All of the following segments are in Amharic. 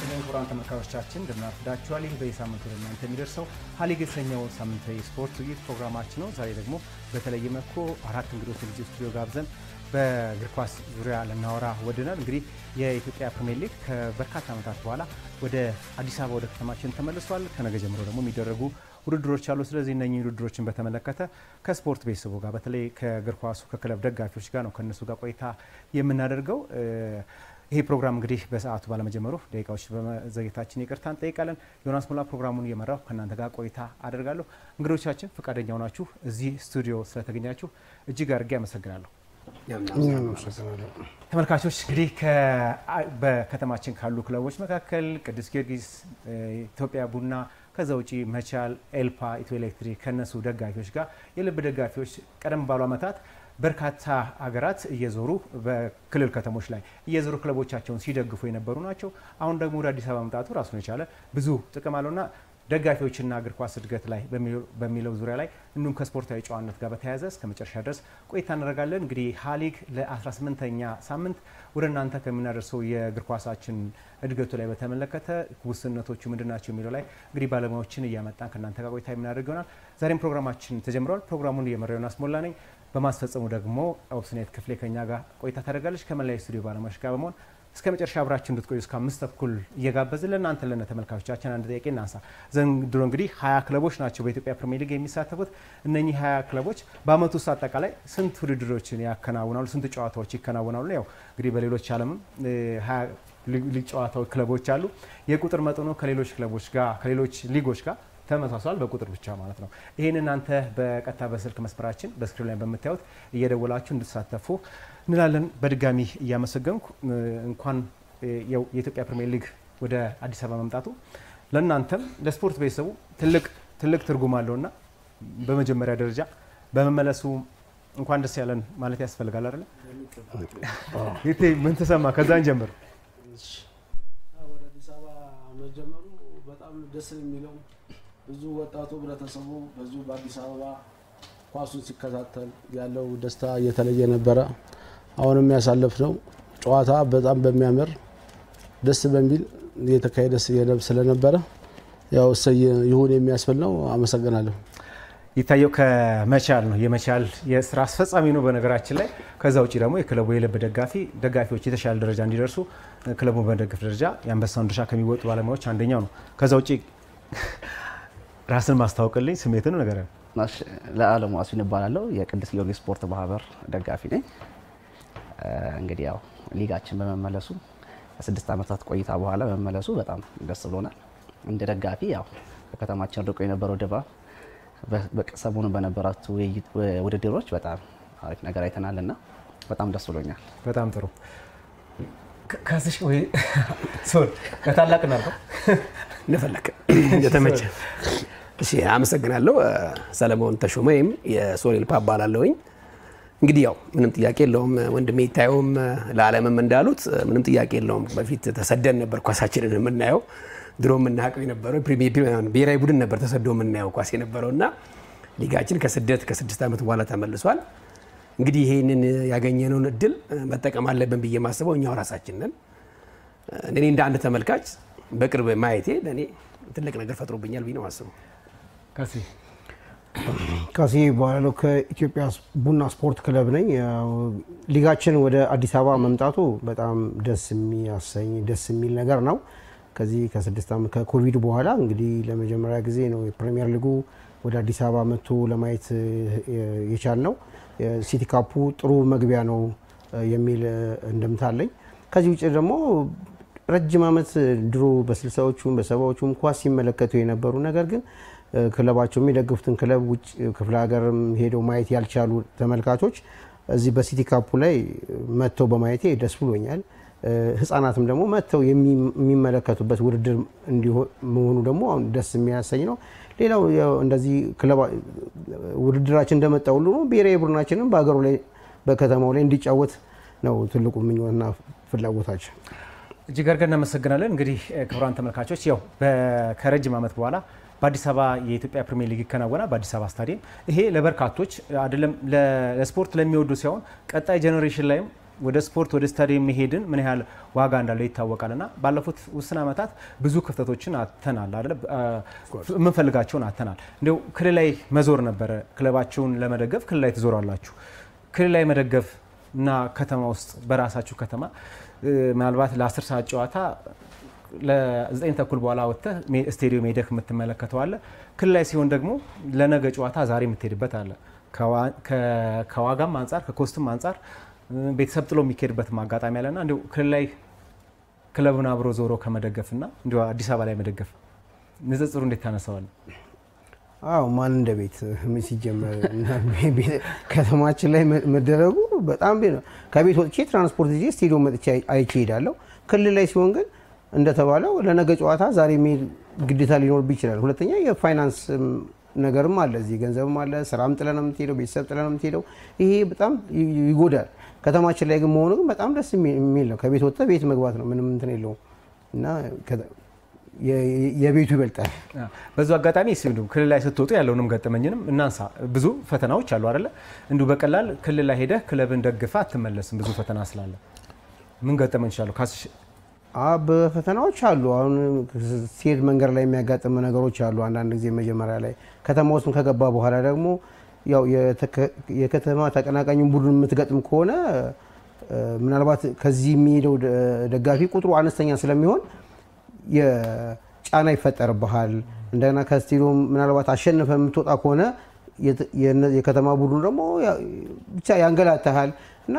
ይስጥልኝ ክቡራን ተመልካቾቻችን እንደምናርፍዳችኋል። ይህ በየሳምንቱ ለእናንተ የሚደርሰው ሀሊግ የተሰኘው ሳምንታዊ ስፖርት ውይይት ፕሮግራማችን ነው። ዛሬ ደግሞ በተለየ መልኩ አራት እንግዶችን እዚህ ስቱዲዮ ጋብዘን በእግር ኳስ ዙሪያ ልናወራ ወደናል። እንግዲህ የኢትዮጵያ ፕሪሚየር ሊግ ከበርካታ ዓመታት በኋላ ወደ አዲስ አበባ ወደ ከተማችን ተመልሷል። ከነገ ጀምሮ ደግሞ የሚደረጉ ውድድሮች አሉ። ስለዚህ እነኚህ ውድድሮችን በተመለከተ ከስፖርት ቤተሰቡ ጋር በተለይ ከእግር ኳሱ ከክለብ ደጋፊዎች ጋር ነው ከነሱ ጋር ቆይታ የምናደርገው። ይሄ ፕሮግራም እንግዲህ በሰዓቱ ባለመጀመሩ ደቂቃዎች በመዘግየታችን ይቅርታ እንጠይቃለን። ዮናስ ሙላ ፕሮግራሙን እየመራው ከእናንተ ጋር ቆይታ አደርጋለሁ። እንግዶቻችን ፈቃደኛ ሆናችሁ እዚህ ስቱዲዮ ስለተገኛችሁ እጅግ አድርጌ አመሰግናለሁ። ተመልካቾች እንግዲህ በከተማችን ካሉ ክለቦች መካከል ቅዱስ ጊዮርጊስ፣ ኢትዮጵያ ቡና፣ ከዛ ውጪ መቻል፣ ኤልፓ፣ ኢትዮ ኤሌክትሪክ ከነሱ ደጋፊዎች ጋር የልብ ደጋፊዎች ቀደም ባሉ ዓመታት በርካታ ሀገራት እየዞሩ በክልል ከተሞች ላይ እየዞሩ ክለቦቻቸውን ሲደግፉ የነበሩ ናቸው። አሁን ደግሞ ወደ አዲስ አበባ መምጣቱ ራሱን የቻለ ብዙ ጥቅም አለውና ደጋፊዎችና እግር ኳስ እድገት ላይ በሚለው ዙሪያ ላይ እንዲሁም ከስፖርታዊ ጨዋነት ጋር በተያያዘ እስከ መጨረሻ ድረስ ቆይታ እናደርጋለን። እንግዲህ ሀሊግ ለ18ኛ ሳምንት ወደ እናንተ ከምናደርሰው የእግር ኳሳችን እድገቱ ላይ በተመለከተ ውስንነቶቹ ምንድናቸው የሚለው ላይ እንግዲህ ባለሙያዎችን እያመጣን ከእናንተ ጋር ቆይታ የምናደርግ ይሆናል። ዛሬም ፕሮግራማችን ተጀምሯል። ፕሮግራሙን እየመራው ዮናስ ሞላ ነኝ። በማስፈጸሙ ደግሞ ኦብስኔት ክፍሌ ከኛ ጋር ቆይታ ታደርጋለች። ከመላይ ስቱዲዮ ባለሙያዎች ጋር በመሆን እስከ መጨረሻ አብራችሁ እንድትቆዩ እስከ 5 ተኩል እየጋበዝን ለእናንተ ተመልካቾቻችን አንድ ጥያቄ እናንሳ። ዘንድሮ እንግዲህ 20 ክለቦች ናቸው በኢትዮጵያ ፕሪሚየር ሊግ የሚሳተፉት። እነኚህ 20 ክለቦች በአመቱ ውስጥ አጠቃላይ ስንት ውድድሮችን ያከናውናሉ? ስንት ጨዋታዎች ይከናወናሉ? ያው እንግዲህ በሌሎች ዓለምም 20 ሊግ ጨዋታዎች ክለቦች አሉ። የቁጥር መጠኑ ከሌሎች ክለቦች ጋር ከሌሎች ሊጎች ጋር ተመሳሳል በቁጥር ብቻ ማለት ነው። ይሄን እናንተ በቀጥታ በስልክ መስመራችን በስክሪን ላይ በመታዩት እየደወላችሁ እንድትሳተፉ እንላለን። በድጋሚ እያመሰገንኩ እንኳን የኢትዮጵያ ፕሪሚየር ሊግ ወደ አዲስ አበባ መምጣቱ ለእናንተም ለስፖርት ቤተሰቡ ትልቅ ትርጉም አለውና በመጀመሪያ ደረጃ በመመለሱ እንኳን ደስ ያለን ማለት ያስፈልጋል አይደል? ይቴ ምን ተሰማ? ከዛን ጀምር ወደ አዲስ አበባ መጀመሩ በጣም ደስ የሚለው ብዙ ወጣቱ ህብረተሰቡ በዙ በአዲስ አበባ ኳሱን ሲከታተል ያለው ደስታ እየተለየ ነበረ። አሁንም ያሳለፍነው ጨዋታ በጣም በሚያምር ደስ በሚል የተካሄደ ስለነበረ ያው ይሁን የሚያስብል ነው። አመሰግናለሁ። ይታየው ከመቻል ነው። የመቻል የስራ አስፈጻሚ ነው በነገራችን ላይ። ከዛ ውጪ ደግሞ የክለቡ የልብ ደጋፊዎች የተሻለ ደረጃ እንዲደርሱ ክለቡን በመደገፍ ደረጃ የአንበሳውን ድርሻ ከሚወጡ ባለሙያዎች አንደኛው ነው። ከዛ ውጪ ራስን ማስተዋወቅልኝ ስሜትን ነገር ነው። ማሽ ለዓለሙ አስዊን እባላለሁ። የቅዱስ ጊዮርጊስ ስፖርት ማህበር ደጋፊ ነኝ። እንግዲህ ያው ሊጋችን በመመለሱ ከ6 ዓመታት ቆይታ በኋላ በመመለሱ በጣም ደስ ብሎናል። እንደ ደጋፊ ያው በከተማችን ርቆ የነበረው ድባብ በሰሞኑ በነበራቱ ውድድሮች በጣም አሪፍ ነገር አይተናልና በጣም ደስ ብሎኛል። በጣም ጥሩ። ካስሽ ወይ ሶል ከታላቅ ነው ነፈለከ የተመቸ እሺ፣ አመሰግናለሁ። ሰለሞን ተሾመም የሶል ፓ ባላለውኝ። እንግዲህ ያው ምንም ጥያቄ የለውም ወንድሜ ይታየውም ለዓለምም እንዳሉት ምንም ጥያቄ የለውም። በፊት ተሰደን ነበር ኳሳችንን የምናየው። ድሮ የምናውቀው የነበረው ብሔራዊ ቡድን ነበር ተሰዶ የምናየው ኳስ የነበረውና ሊጋችን ከ6 ዓመት በኋላ ተመልሷል። እንግዲህ ይሄንን ያገኘነውን እድል መጠቀም አለብን ብዬ ማስበው እኛው ራሳችን ነን። እኔ እንደ አንድ ተመልካች በቅርብ ማየቴ ለኔ ትልቅ ነገር ፈጥሮብኛል ብዬ ነው ማስበው። ካሲ ባለው ከኢትዮጵያ ቡና ስፖርት ክለብ ነኝ። ሊጋችን ወደ አዲስ አበባ መምጣቱ በጣም ደስ የሚል ነገር ነው። ከዚህ ከ6 ዓመት ከኮቪድ በኋላ እንግዲህ ለመጀመሪያ ጊዜ ነው የፕሪሚየር ሊጉ ወደ አዲስ አበባ መጥቶ ለማየት የቻልነው። ሲቲ ካፑ ጥሩ መግቢያ ነው የሚል እንደምታለኝ። ከዚህ ውጭ ደግሞ ረጅም ዓመት ድሮ በ60ዎቹም በ70ዎቹም ኳስ ሲመለከቱ የነበሩ ነገር ግን ክለባቸው የሚደግፉትን ክለብ ውጭ ክፍለ ሀገርም ሄደው ማየት ያልቻሉ ተመልካቾች እዚህ በሲቲ ካፑ ላይ መጥተው በማየቴ ደስ ብሎኛል። ህፃናትም ደግሞ መጥተው የሚመለከቱበት ውድድር መሆኑ ደግሞ ደስ የሚያሰኝ ነው። ሌላው እንደዚህ ክለብ ውድድራችን እንደመጣ ሁሉ ነው ብሔራዊ ቡድናችንም በአገሩ ላይ በከተማው ላይ እንዲጫወት ነው ትልቁ ምኞትና ፍላጎታችን። እጅግ አድርገን እናመሰግናለን። እንግዲህ ክቡራን ተመልካቾች ያው ከረጅም ዓመት በኋላ በአዲስ አበባ የኢትዮጵያ ፕሪሚየር ሊግ ይከናወናል በአዲስ አበባ ስታዲየም። ይሄ ለበርካቶች አይደለም ለስፖርት ለሚወዱ ሳይሆን ቀጣይ ጄኔሬሽን ላይም ወደ ስፖርት ወደ ስታዲየም መሄድን ምን ያህል ዋጋ እንዳለው ይታወቃልና ባለፉት ውስን ዓመታት ብዙ ክፍተቶችን አተናል አይደል? የምንፈልጋቸውን አተናል። እንደው ክልል ላይ መዞር ነበረ። ክለባቸውን ለመደገፍ ክልል ላይ ትዞራላችሁ። ክልል ላይ መደገፍ እና ከተማ ውስጥ በራሳችሁ ከተማ ምናልባት ለ10 ሰዓት ጨዋታ ለ9 ተኩል በኋላ ወጥተህ ስቴዲየም ሄደህ የምትመለከተው አለ። ክልል ላይ ሲሆን ደግሞ ለነገ ጨዋታ ዛሬ የምትሄድበት አለ። ከዋጋም አንጻር ከኮስትም አንጻር ቤተሰብ ጥሎ የሚካሄድበት አጋጣሚ አለና እንደው ክልል ላይ ክለቡን አብሮ ዞሮ ከመደገፍና እንደው አዲስ አበባ ላይ መደገፍ ንጽጽሩ እንዴት ታነሳዋል? አዎ ማን እንደ ቤት ምን ሲጀመር ከተማችን ላይ መደረጉ በጣም ነው። ከቤት ወጥቼ ትራንስፖርት ይዤ ስቴዲየም መጥቼ አይቼ ሄዳለሁ። ክልል ላይ ሲሆን ግን እንደተባለው ለነገ ጨዋታ ዛሬ የሚሄድ ግዴታ ሊኖርብህ ይችላል። ሁለተኛ የፋይናንስ ነገርም አለ፣ እዚህ ገንዘብም አለ። ስራም ጥለህ ነው የምትሄደው፣ ቤተሰብ ጥለህ ነው የምትሄደው። ይሄ በጣም ይጎዳል። ከተማችን ላይ ግን መሆኑ ግን በጣም ደስ የሚል ነው። ከቤት ወጥተህ ቤት መግባት ነው፣ ምንም እንትን የለውም እና የቤቱ ይበልጣል። በዛ አጋጣሚ ሲንዱ ክልል ላይ ስትወጡ ያለውንም ገጠመኝንም እናንሳ። ብዙ ፈተናዎች አሉ አይደለ? እንዱ በቀላል ክልል ላይ ሄደህ ክለብን ደግፈህ አትመለስም። ብዙ ፈተና ስላለ ምን ገጠመኝ ይችላል? በፈተናዎች አሉ። አሁን ሲሄድ መንገድ ላይ የሚያጋጥሙ ነገሮች አሉ። አንዳንድ ጊዜ መጀመሪያ ላይ ከተማ ውስጥ ከገባ በኋላ ደግሞ ያው የከተማ ተቀናቃኙን ቡድን የምትገጥም ከሆነ ምናልባት ከዚህ የሚሄደው ደጋፊ ቁጥሩ አነስተኛ ስለሚሆን የጫና ይፈጠርብሃል። እንደገና ከስቴዲየም ምናልባት አሸንፈ የምትወጣ ከሆነ የከተማ ቡድኑ ደግሞ ብቻ ያንገላታሃል እና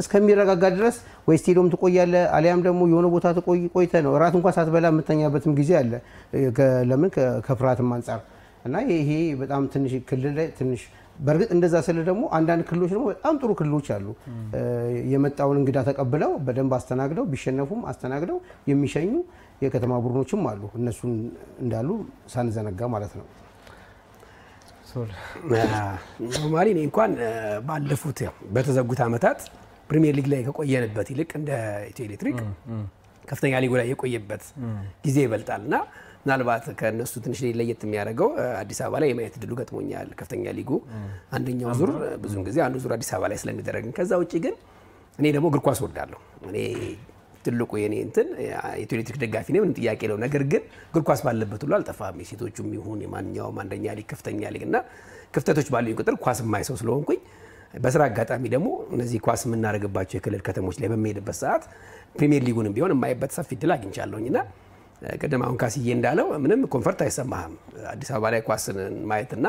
እስከሚረጋጋ ድረስ ወይ ስቴዲየም ትቆያለህ፣ አሊያም ደግሞ የሆነ ቦታ ቆይተህ ነው እራት እንኳን ሳትበላ የምተኛበትም ጊዜ አለ። ለምን ከፍርሃትም አንጻር እና ይሄ በጣም ትንሽ ክልል ላይ ትንሽ በእርግጥ እንደዛ ስለ ደግሞ አንዳንድ ክልሎች ደግሞ በጣም ጥሩ ክልሎች አሉ። የመጣውን እንግዳ ተቀብለው በደንብ አስተናግደው ቢሸነፉም አስተናግደው የሚሸኙ የከተማ ቡድኖችም አሉ። እነሱን እንዳሉ ሳንዘነጋ ማለት ነው። ኖርማሊ እኔ እንኳን ባለፉት በተዘጉት ዓመታት ፕሪሚየር ሊግ ላይ ከቆየንበት ይልቅ እንደ ኢትዮ ኤሌክትሪክ ከፍተኛ ሊጉ ላይ የቆየበት ጊዜ ይበልጣልና ምናልባት ከነሱ ትንሽ ለየት የሚያደርገው አዲስ አበባ ላይ የማየት ድሉ ገጥሞኛል። ከፍተኛ ሊጉ አንደኛው ዙር ብዙውን ጊዜ አንዱ ዙር አዲስ አበባ ላይ ስለሚደረግ፣ ከዛ ውጪ ግን እኔ ደግሞ እግር ኳስ ወዳለሁ። እኔ ትልቁ የኔ እንትን የኢትዮ ኤሌክትሪክ ደጋፊ ነኝ፣ ምንም ጥያቄ የለውም። ነገር ግን እግር ኳስ ባለበት ሁሉ አልጠፋም። የሴቶቹም ይሁን የማንኛውም አንደኛ ሊግ ከፍተኛ ሊግ እና ክፍተቶች ባሉኝ ቁጥር ኳስ የማይሰው ስለሆንኩኝ በስራ አጋጣሚ ደግሞ እነዚህ ኳስ የምናደርግባቸው የክልል ከተሞች ላይ በሚሄድበት ሰዓት ፕሪሚየር ሊጉንም ቢሆን የማይበት ሰፊ እድል አግኝቻለሁኝና ቀደም አሁን ካስዬ እንዳለው ምንም ኮንፈርት አይሰማህም አዲስ አበባ ላይ ኳስን ማየትና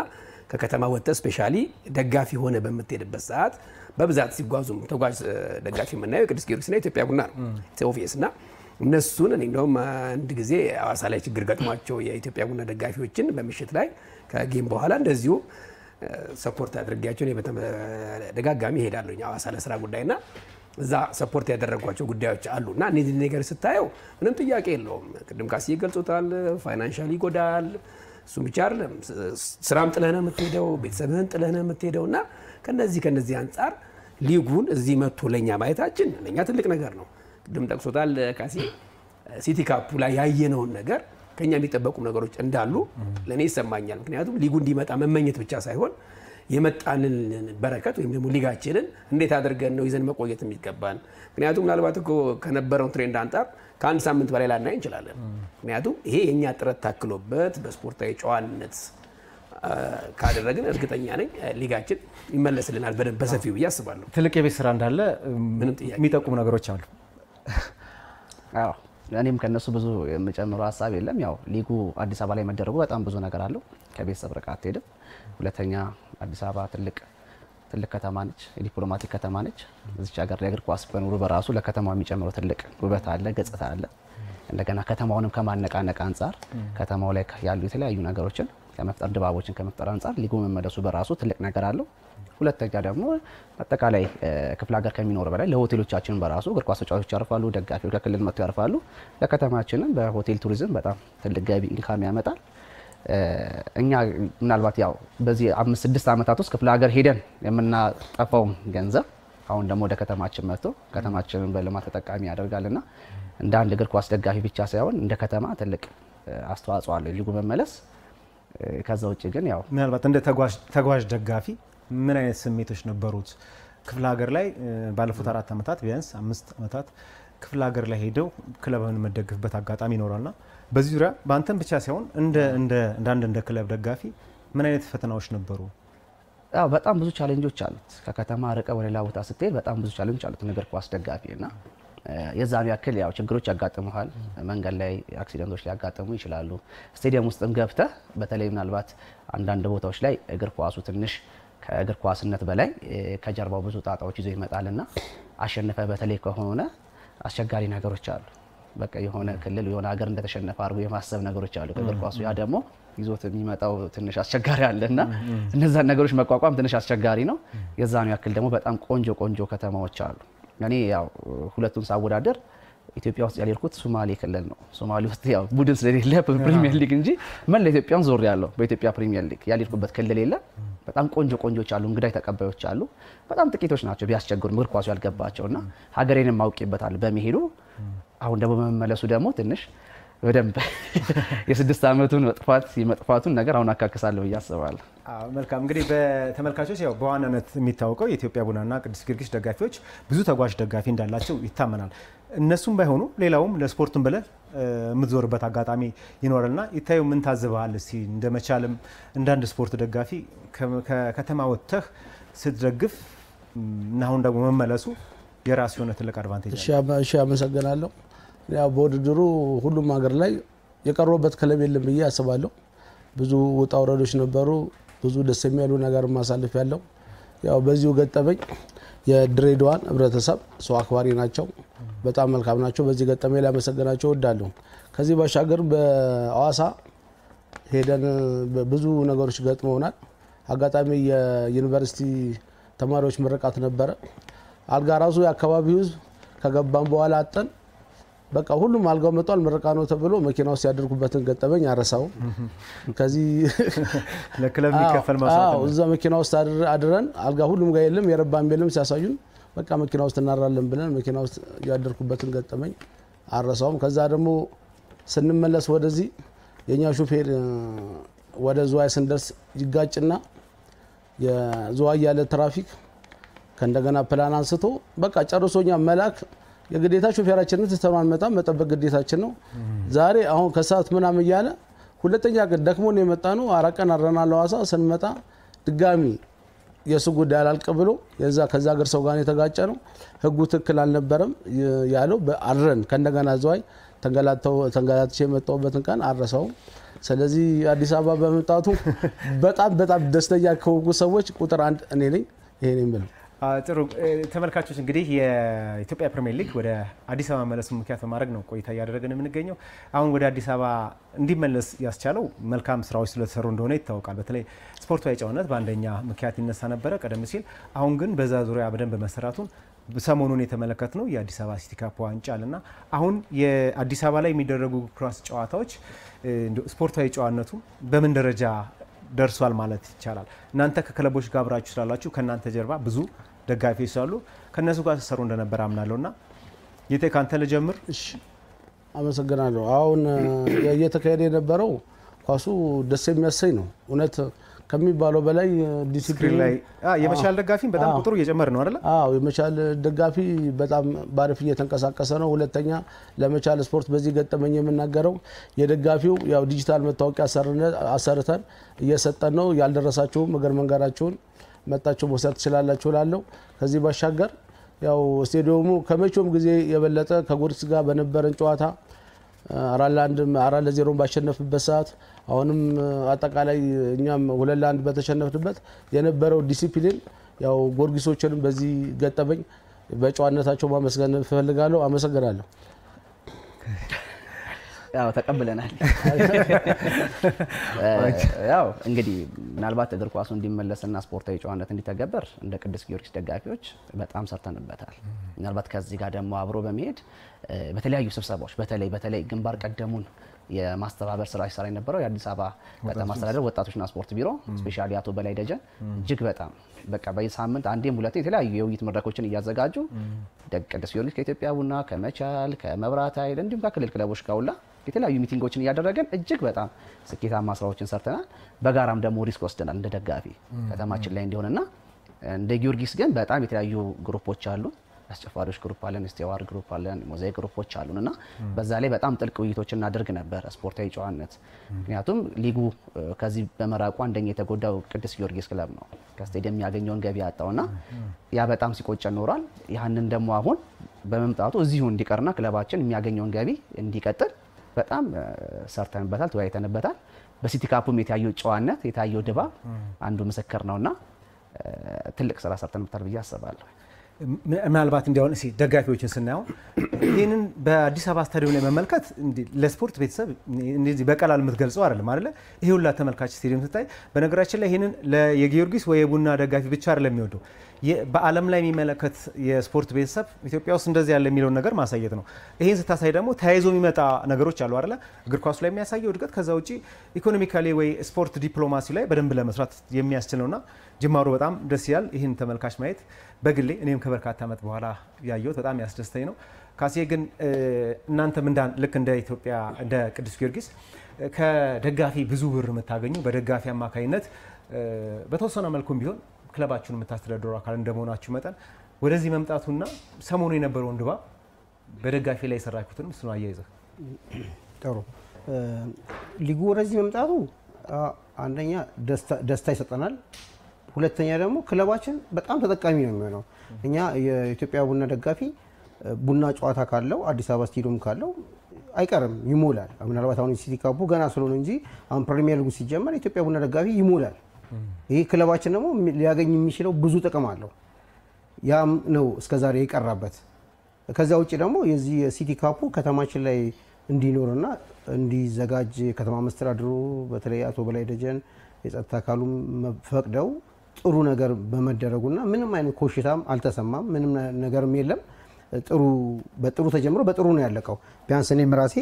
ከከተማ ወጥተህ ስፔሻሊ ደጋፊ ሆነ በምትሄድበት ሰዓት በብዛት ሲጓዙም ተጓዥ ደጋፊ የምናየው ቅዱስ ጊዮርጊስና ኢትዮጵያ ቡና ነው። ኦቪየስ እና እነሱን እኔ እንደውም አንድ ጊዜ ሐዋሳ ላይ ችግር ገጥሟቸው የኢትዮጵያ ቡና ደጋፊዎችን በምሽት ላይ ከጌም በኋላ እንደዚሁ ሰፖርት አድርጌያቸው እኔ በተደጋጋሚ እሄዳለሁ ሐዋሳ ለስራ ጉዳይና እዛ ሰፖርት ያደረጓቸው ጉዳዮች አሉና እነዚህ ነገር ስታየው ምንም ጥያቄ የለውም። ቅድም ካስዬ ገልጾታል። ፋይናንሻሊ ይጎዳል። እሱም ብቻ አይደለም፣ ስራም ጥለህ ነው የምትሄደው፣ ቤተሰብህን ጥለህ ነው የምትሄደውና ከነዚህ አንጻር ሊጉን እዚህ መጥቶ ለኛ ማየታችን ለኛ ትልቅ ነገር ነው። ቅድም ጠቅሶታል ካስዬ ሲቲ ካፑ ላይ ያየነውን ነገር ከኛ የሚጠበቁ ነገሮች እንዳሉ ለኔ ይሰማኛል። ምክንያቱም ሊጉ እንዲመጣ መመኘት ብቻ ሳይሆን የመጣንን በረከት ወይም ደግሞ ሊጋችንን እንዴት አድርገን ነው ይዘን መቆየት የሚገባን። ምክንያቱም ምናልባት እኮ ከነበረው ትሬንድ አንጻር ከአንድ ሳምንት በላይ ላናይ እንችላለን። ምክንያቱም ይሄ የኛ ጥረት ታክሎበት በስፖርታዊ ጨዋነት ካደረግን እርግጠኛ ነኝ ሊጋችን ይመለስልናል በደንብ በሰፊው ብዬ አስባለሁ። ትልቅ የቤት ስራ እንዳለ ምንም ጥያቄ የሚጠቁሙ ነገሮች አሉ። አዎ እኔም ከነሱ ብዙ የምጨምረው ሀሳብ የለም። ያው ሊጉ አዲስ አበባ ላይ መደረጉ በጣም ብዙ ነገር አለው። ከቤተሰብ ርቀት አትሄድም። ሁለተኛ አዲስ አበባ ትልቅ ከተማ ነች፣ የዲፕሎማቲክ ከተማ ነች። እዚች ሀገር ላይ እግር ኳስ በኑሮ በራሱ ለከተማው የሚጨምረው ትልቅ ውበት አለ፣ ገጽታ አለ። እንደገና ከተማውንም ከማነቃነቅ አንጻር ከተማው ላይ ያሉ የተለያዩ ነገሮችን ከመፍጠር ድባቦችን ከመፍጠር አንጻር ሊጉ መመለሱ በራሱ ትልቅ ነገር አለው። ሁለተኛ ደግሞ አጠቃላይ ክፍለ ሀገር ከሚኖር በላይ ለሆቴሎቻችን በራሱ እግር ኳስ ተጫዋቾች ያርፋሉ፣ ደጋፊዎች ከክልል መጥተው ያርፋሉ። ለከተማችንም በሆቴል ቱሪዝም በጣም ትልቅ ገቢ ኢንካም ያመጣል። እኛ ምናልባት ያው በዚህ 5-6 ዓመታት ውስጥ ክፍለ ሀገር ሄደን የምናጠፋው ገንዘብ አሁን ደግሞ ወደ ከተማችን መጥቶ ከተማችንን በልማት ተጠቃሚ ያደርጋልና እንደ አንድ እግር ኳስ ደጋፊ ብቻ ሳይሆን እንደ ከተማ ትልቅ አስተዋጽኦ አለው ሊጉ መመለስ። ከዛ ውጪ ግን ያው ምናልባት እንደ ተጓዥ ደጋፊ ምን አይነት ስሜቶች ነበሩት? ክፍለ ሀገር ላይ ባለፉት 4 ዓመታት ቢያንስ 5 ዓመታት ክፍለ ሀገር ላይ ሄደው ክለብን መደገፍበት አጋጣሚ ይኖራልና በዚህ ዙሪያ በአንተም ብቻ ሳይሆን እንደ ክለብ ደጋፊ ምን አይነት ፈተናዎች ነበሩ? ያው በጣም ብዙ ቻሌንጆች አሉት። ከከተማ ርቀ ወደ ሌላ ቦታ ስትሄድ በጣም ብዙ ቻሌንጆች አሉት እግር ኳስ ደጋፊና የዛን ያክል ያው ችግሮች ያጋጥሙሃል። መንገድ ላይ አክሲደንቶች ሊያጋጥሙ ይችላሉ። ስቴዲየም ውስጥም ገብተህ በተለይ ምናልባት አንዳንድ ቦታዎች ላይ እግር ኳሱ ትንሽ ከእግር ኳስነት በላይ ከጀርባው ብዙ ጣጣዎች ይዞ ይመጣልና አሸነፈ በተለይ ከሆነ አስቸጋሪ ነገሮች አሉ። በቃ የሆነ ክልል የሆነ ሀገር እንደተሸነፈ አድርጎ የማሰብ ነገሮች አሉ ከእግር ኳሱ። ያ ደግሞ ይዞት የሚመጣው ትንሽ አስቸጋሪ አለና እነዛን ነገሮች መቋቋም ትንሽ አስቸጋሪ ነው። የዛኑ ያክል ደግሞ በጣም ቆንጆ ከተማዎች አሉ። እኔ ያው ሁለቱን ሳወዳደር ኢትዮጵያ ውስጥ ያልኩት ሶማሌ ክልል ነው። ሶማሌ ውስጥ ያው ቡድን ስለሌለ ፕሪሚየር ሊግ እንጂ መላ ኢትዮጵያን ዞር ያለው በኢትዮጵያ ፕሪሚየር ሊግ ያልኩበት ክልል የለ። በጣም ቆንጆች አሉ፣ እንግዳይ ተቀባዮች አሉ። በጣም ጥቂቶች ናቸው ቢያስቸግሩ እግር ኳሱ ያልገባቸውና ሀገሬንም ማውቄበታል በመሄዱ አሁን ደግሞ በመመለሱ ደግሞ ትንሽ በደንብ የ6 ዓመቱን የመጥፋቱን ነገር አሁን አካክሳለሁ ብዬ አስባለሁ። መልካም እንግዲህ በተመልካቾች ያው በዋናነት የሚታወቀው የኢትዮጵያ ቡናና ቅዱስ ጊዮርጊስ ደጋፊዎች ብዙ ተጓዥ ደጋፊ እንዳላቸው ይታመናል። እነሱም ባይሆኑ ሌላውም ለስፖርቱም ብለህ የምትዞርበት አጋጣሚ ይኖርና ይታዩ ምን ታዝበሃል? እስቲ እንደመቻልም እንዳንድ ስፖርት ደጋፊ ከከተማ ወጥተህ ስትደግፍ እና አሁን ደግሞ መመለሱ የራሱ የሆነ ትልቅ አድቫንቴጅ አለ። እሺ አመሰግናለሁ። ያው በውድድሩ ሁሉም ሀገር ላይ የቀረበበት ክለብ የለም ብዬ አስባለሁ። ብዙ ውጣ ውረዶች ነበሩ። ብዙ ደስ የሚሉ ነገር ማሳለፍ ያለው ያው በዚሁ ገጠመኝ የድሬዳዋን ህብረተሰብ ሰው አክባሪ ናቸው፣ በጣም መልካም ናቸው። በዚህ ገጠመኝ ላይ አመሰግናቸው እወዳለሁ። ከዚህ ባሻገር በአዋሳ ሄደን ብዙ ነገሮች ገጥመውናል። አጋጣሚ የዩኒቨርሲቲ ተማሪዎች ምርቃት ነበረ። አልጋ ራሱ የአካባቢው ህዝብ ከገባን በኋላ አጠን በቃ ሁሉም አልጋው መጥቷል ምርቃ ነው ተብሎ መኪና ውስጥ ያደርጉበትን ገጠመኝ አረሳው። ከዚህ ለክለብ የሚከፈል ማሳተም እዛ መኪና ውስጥ አድረን አልጋ ሁሉም ጋር የለም የረባም የለም ሲያሳዩን በቃ መኪና ውስጥ እናራለን ብለን መኪና ውስጥ ያደርኩበትን ገጠመኝ አረሳውም። ከዛ ደግሞ ስንመለስ ወደዚህ የኛ ሹፌር ወደ ዝዋይ ስንደርስ ይጋጭና የዝዋይ ያለ ትራፊክ ከእንደገና ፕላን አንስቶ በቃ ጨርሶኛ መላክ የግዴታ ሹፌራችንን ተስተማን መጠበቅ ግዴታችን ነው። ዛሬ አሁን ከሰዓት ምናምን እያለ ሁለተኛ ቀን ደክሞን የመጣ ነው። 4 ቀን አረናል ሐዋሳ ስንመጣ ድጋሚ የሱ ጉዳይ አላልቅ ብሎ ከዛ ሀገር ሰው ጋር የተጋጨ ነው። ህጉ ትክክል አልነበረም ያለው በአረን ከእንደገና ዝዋይ ተንገላትቼ የመጣሁበትን ቀን አረሳው። ስለዚህ አዲስ አበባ በመምጣቱ በጣም ደስተኛ ከሆኑ ሰዎች ቁጥር 1 እኔ ነኝ። ይሄን የምለው ጥሩ ተመልካቾች እንግዲህ የኢትዮጵያ ፕሪሚየር ሊግ ወደ አዲስ አበባ መለሱ ምክንያት በማድረግ ነው ቆይታ እያደረግን የምንገኘው። አሁን ወደ አዲስ አበባ እንዲመለስ ያስቻለው መልካም ስራዎች ስለተሰሩ እንደሆነ ይታወቃል። በተለይ ስፖርታዊ ጨዋነት በአንደኛ ምክንያት ይነሳ ነበረ ቀደም ሲል። አሁን ግን በዛ ዙሪያ በደንብ መሰራቱን ሰሞኑን የተመለከትነው የአዲስ አበባ ሲቲ ካፕ ዋንጫ አለና አሁን የአዲስ አበባ ላይ የሚደረጉ ክሮስ ጨዋታዎች ስፖርታዊ ጨዋነቱ በምን ደረጃ ደርሷል ማለት ይቻላል? እናንተ ከክለቦች ጋር አብራችሁ ስላላችሁ ከእናንተ ጀርባ ብዙ ደጋፊዎች ስላሉ ከነሱ ጋር ተሰሩ እንደነበር አምናለሁና ካንተ ልጀምር። እሺ አመሰግናለሁ። አሁን እየተካሄደ የነበረው ኳሱ ደስ የሚያሰኝ ነው። እውነት ከሚባለው በላይ ዲሲፕሊን ላይ የመቻል ደጋፊም በጣም ቁጥሩ እየጨመረ ነው አይደል? የመቻል ደጋፊ በጣም ባሪፍ እየተንቀሳቀሰ ነው። ሁለተኛ ለመቻል ስፖርት በዚህ ገጠመኝ የምናገረው የደጋፊው ያው ዲጂታል መታወቂያ አሰርተን እየሰጠን ነው። ያልደረሳችሁም እግር መንገራችሁን መጣችሁ መውሰድ ትችላላችሁ ላለው። ከዚህ ባሻገር ያው ስቴዲየሙ ከመቼውም ጊዜ የበለጠ ከጊዮርጊስ ጋር በነበረን ጨዋታ 4-0 ባሸነፍበት ሰዓት አሁንም አጠቃላይ እኛም 2-1 በተሸነፍንበት የነበረው ዲሲፕሊን ያው ጊዮርጊሶችንም በዚህ ገጠመኝ በጨዋነታቸው ማመስገን እፈልጋለሁ። አመሰግናለሁ። ያው ተቀብለናል። ያው እንግዲህ ምናልባት እግር ኳሱ እንዲመለስና ስፖርታዊ ጨዋነት እንዲተገበር እንደ ቅዱስ ጊዮርጊስ ደጋፊዎች በጣም ሰርተንበታል። ምናልባት ከዚህ ጋር ደግሞ አብሮ በመሄድ በተለያዩ ስብሰባዎች በተለይ ግንባር ቀደሙን የማስተባበር ስራ ሲሰራ የነበረው የአዲስ አበባ ከተማ አስተዳደር ወጣቶችና ስፖርት ቢሮ ስፔሻሊ አቶ በላይ ደጀን እጅግ በጣም በቃ በየሳምንት አንዴም ሁለቴ የተለያዩ የውይይት መድረኮችን እያዘጋጁ ቅዱስ ጊዮርጊስ ከኢትዮጵያ ቡና ከመቻል ከመብራት ኃይል እንዲሁም ከክልል ክለቦች ጋር ሁላ የተለያዩ ሚቲንጎችን እያደረገን እጅግ በጣም ስኬታማ ስራዎችን ሰርተናል። በጋራም ደግሞ ሪስክ ወስደናል እንደ ደጋፊ ከተማችን ላይ እንዲሆንና እንደ ጊዮርጊስ ግን በጣም የተለያዩ ግሩፖች አሉ። አስጨፋሪዎች ግሩፕ አለን፣ ስቴዋር ግሩፕ አለን፣ ሞዛይክ ግሩፖች አሉን እና በዛ ላይ በጣም ጥልቅ ውይይቶችን እናደርግ ነበር ስፖርታዊ ጨዋነት። ምክንያቱም ሊጉ ከዚህ በመራቁ አንደኛ የተጎዳው ቅዱስ ጊዮርጊስ ክለብ ነው። ከስቴዲየም የሚያገኘውን ገቢ ያጣውና ያ በጣም ሲቆጨን ኖሯል። ያንን ደግሞ አሁን በመምጣቱ እዚሁ እንዲቀርና ክለባችን የሚያገኘውን ገቢ እንዲቀጥል በጣም ሰርተንበታል፣ ተወያይተንበታል። በሲቲ ካፑም የታየው ጨዋነት የታየው ድባብ አንዱ ምስክር ነውና ትልቅ ስራ ሰርተንበታል ብዬ አስባለሁ። ምናልባት እንዲያውን እሺ ደጋፊዎችን ስናየው ይህንን በአዲስ አበባ ስታዲየም ላይ መመልከት ለስፖርት ቤተሰብ እንደዚህ በቀላል የምትገልጸው አይደለም አይደለ? ይሄ ሁላ ተመልካች ስታዲየም ስታይ፣ በነገራችን ላይ ይህንን የጊዮርጊስ ወይ የቡና ደጋፊ ብቻ አይደለም የሚወደው በዓለም ላይ የሚመለከት የስፖርት ቤተሰብ ኢትዮጵያ ውስጥ እንደዚህ ያለ የሚለውን ነገር ማሳየት ነው። ይህን ስታሳይ ደግሞ ተያይዞ የሚመጣ ነገሮች አሉ አይደለ? እግር ኳሱ ላይ የሚያሳየው እድገት ከዛ ውጪ ኢኮኖሚካሊ ወይ ስፖርት ዲፕሎማሲ ላይ በደንብ ለመስራት የሚያስችል ነውና ጅማሮ በጣም ደስ ይላል። ይህን ተመልካች ማየት በግሌ እኔም ከበርካታ ዓመት በኋላ ያየሁት በጣም ያስደስተኝ ነው። ካሴ ግን እናንተም ልክ እንደ ኢትዮጵያ እንደ ቅዱስ ጊዮርጊስ ከደጋፊ ብዙ ብር የምታገኙ በደጋፊ አማካኝነት በተወሰነ መልኩም ቢሆን ክለባችሁን የምታስተዳድሩ አካል እንደመሆናችሁ መጠን ወደዚህ መምጣቱና ሰሞኑ የነበረውን ድባብ በደጋፊ ላይ የሰራችሁትንም እሱን አያይዘህ። ጥሩ ሊጉ ወደዚህ መምጣቱ አንደኛ ደስታ ይሰጠናል። ሁለተኛ ደግሞ ክለባችን በጣም ተጠቃሚ ነው የሚሆነው። እኛ የኢትዮጵያ ቡና ደጋፊ ቡና ጨዋታ ካለው አዲስ አበባ ስቴዲየም ካለው አይቀርም ይሞላል። ምናልባት አሁን ሲቲ ካፑ ገና ስለሆነ እንጂ አሁን ፕሪሚየር ሊጉ ሲጀመር የኢትዮጵያ ቡና ደጋፊ ይሞላል። ይሄ ክለባችን ደግሞ ሊያገኝ የሚችለው ብዙ ጥቅም አለው። ያም ነው እስከዛሬ የቀራበት። ከዛ ውጪ ደግሞ የዚህ የሲቲ ካፑ ከተማችን ላይ እንዲኖርና እንዲዘጋጅ ከተማ መስተዳድሩ በተለይ አቶ በላይ ደጀን የጸጥታ አካሉም ፈቅደው ጥሩ ነገር በመደረጉና ምንም አይነት ኮሽታም አልተሰማም፣ ምንም ነገርም የለም። በጥሩ ተጀምሮ በጥሩ ነው ያለቀው። ቢያንስ እኔም ራሴ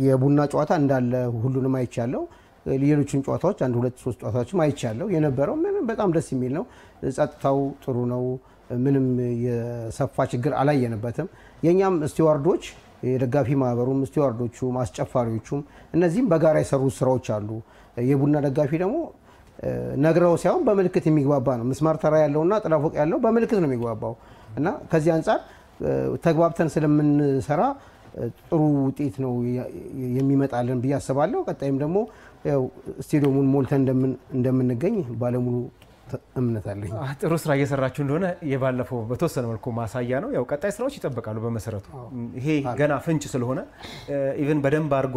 የቡና ጨዋታ እንዳለ ሁሉንም አይቻለሁ። ሌሎችን ጨዋታዎች 1 2 3 ጨዋታዎችም አይቻለሁ። የነበረው ምንም በጣም ደስ የሚል ነው። ጸጥታው ጥሩ ነው። ምንም የሰፋ ችግር አላየንበትም። የኛም ስቲዋርዶች የደጋፊ ማህበሩም ስቲዋርዶቹም አስጨፋሪዎቹም እነዚህም በጋራ የሰሩት ስራዎች አሉ። የቡና ደጋፊ ደግሞ ነግረው ሳይሆን በምልክት የሚግባባ ነው። ምስማር ተራ ያለውና ጥላ ፎቅ ያለው በምልክት ነው የሚግባባው እና ከዚህ አንጻር ተግባብተን ስለምንሰራ ጥሩ ውጤት ነው የሚመጣልን ብዬ አስባለሁ። ቀጣይም ደግሞ ያው ስቴዲየሙን ሞልተን እንደምንገኝ ባለሙሉ እምነት አለኝ። ጥሩ ስራ እየሰራችሁ እንደሆነ የባለፈው በተወሰነ መልኩ ማሳያ ነው። ያው ቀጣይ ስራዎች ይጠበቃሉ። በመሰረቱ ይሄ ገና ፍንጭ ስለሆነ ኢቭን በደንብ አድርጎ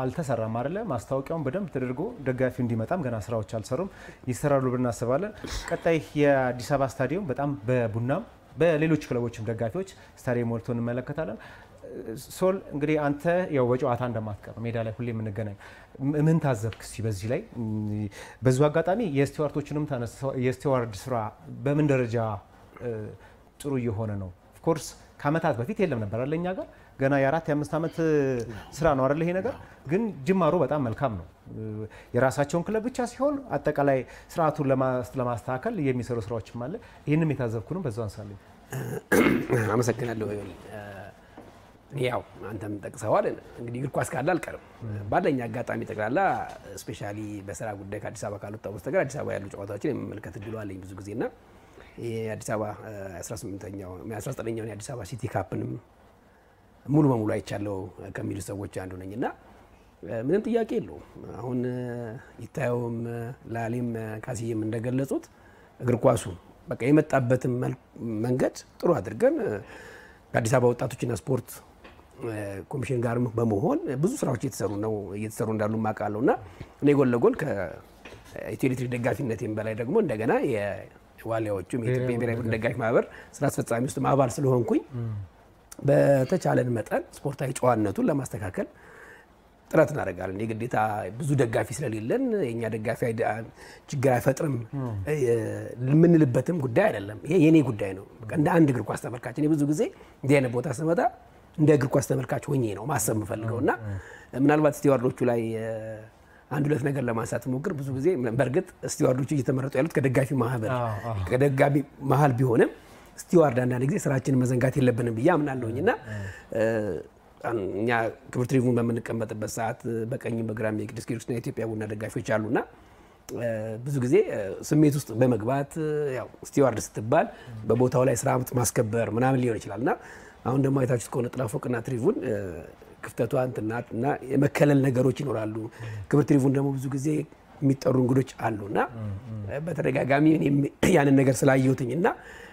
አልተሰራም አይደለ? ማስታወቂያውን በደንብ ተደርጎ ደጋፊው እንዲመጣም ገና ስራዎች አልሰሩም። ይሰራሉ ብለን እናስባለን። ቀጣይ የአዲስ አበባ ስታዲየም በጣም በቡናም በሌሎች ክለቦችም ደጋፊዎች ስታዲየም ሞልቶ እንመለከታለን። ሶል እንግዲህ አንተ ያው በጨዋታ እንደማትቀር ሜዳ ላይ ሁሌ የምንገናኝ ምን ታዘብክ? እስቲ በዚህ ላይ በዚሁ አጋጣሚ የስቲዋርዶችንም የስቲዋርድ ስራ በምን ደረጃ ጥሩ እየሆነ ነው? ኦፍ ኮርስ ከአመታት በፊት የለም ነበር አለ እኛ ጋር ገና የ4-5 ዓመት ስራ ነው አይደል? ይሄ ነገር ግን ጅማሮ በጣም መልካም ነው። የራሳቸውን ክለብ ብቻ ሲሆን አጠቃላይ ስርዓቱን ለማስተካከል የሚሰሩ ስራዎችም አለ። ይህንም የታዘብኩንም በዛው አንሳለኝ። አመሰግናለሁ። ያው አንተም ጠቅሰዋል። እንግዲህ እግር ኳስ ካለ አልቀርም ባለኝ አጋጣሚ ጠቅላላ ስፔሻሊ በስራ ጉዳይ ከአዲስ አበባ ካልወጣሁ በስተቀር አዲስ አበባ ያሉ ጨዋታዎችን የመመልከት እድሉ አለኝ ብዙ ጊዜና የአዲስ አበባ 19ኛውን የአዲስ አበባ ሲቲ ካፕንም ሙሉ በሙሉ አይቻለሁ ከሚሉ ሰዎች አንዱ ነኝና ምንም ጥያቄ የለውም። አሁን ይታየውም ላሊም ካሲየም እንደገለጹት እግር ኳሱ በቃ የመጣበትን መንገድ ጥሩ አድርገን ከአዲስ አበባ ወጣቶችና ስፖርት ኮሚሽን ጋር በመሆን ብዙ ስራዎች እየተሰሩ እንዳሉ ማቃለውና እኔ ጎን ለጎን ከኢትዮ ኤሌክትሪክ ደጋፊነቴም በላይ ደግሞ እንደገና የዋሊያዎቹም የኢትዮጵያ ብሔራዊ ቡድን ደጋፊ ማህበር ስራ አስፈጻሚ ውስጥ አባል ስለሆንኩኝ በተቻለን መጠን ስፖርታዊ ጨዋነቱን ለማስተካከል ጥረት እናደርጋለን። የግዴታ ብዙ ደጋፊ ስለሌለን የኛ ደጋፊ ችግር አይፈጥርም የምንልበትም ጉዳይ አይደለም። ይሄ የኔ ጉዳይ ነው። እንደ አንድ እግር ኳስ ተመልካች እኔ ብዙ ጊዜ እንዲህ አይነት ቦታ ስመጣ እንደ እግር ኳስ ተመልካች ሆኜ ነው ማሰብ የምፈልገውና ምናልባት ስቲዋርዶቹ ላይ አንድ ሁለት ነገር ለማንሳት ሞክር። ብዙ ጊዜ በእርግጥ ስቲዋርዶቹ እየተመረጡ ያሉት ከደጋፊ መሀል ቢሆንም ስቲዋርድ አንዳንድ ጊዜ ስራችንን መዘንጋት የለብንም ብዬ አምናለሁኝና እኛ ክብር ትሪቡን በምንቀመጥበት ሰዓት በቀኝም በግራም የቅዱስ ጊዮርጊስና የኢትዮጵያ ቡና ደጋፊዎች አሉና ብዙ ጊዜ ስሜት ውስጥ በመግባት ያው ስቲዋርድ ስትባል በቦታው ላይ ስርዓት ማስከበር ምናምን ሊሆን ይችላልና አሁን ደግሞ አይታችሁት ከሆነ ጥላፎቅና ትሪቡን ክፍተቷ እና የመከለል ነገሮች ይኖራሉ። ክብር ትሪቡን ደግሞ ብዙ ጊዜ የሚጠሩ እንግዶች አሉና በተደጋጋሚ ያንን ነገር ስላየሁትኝና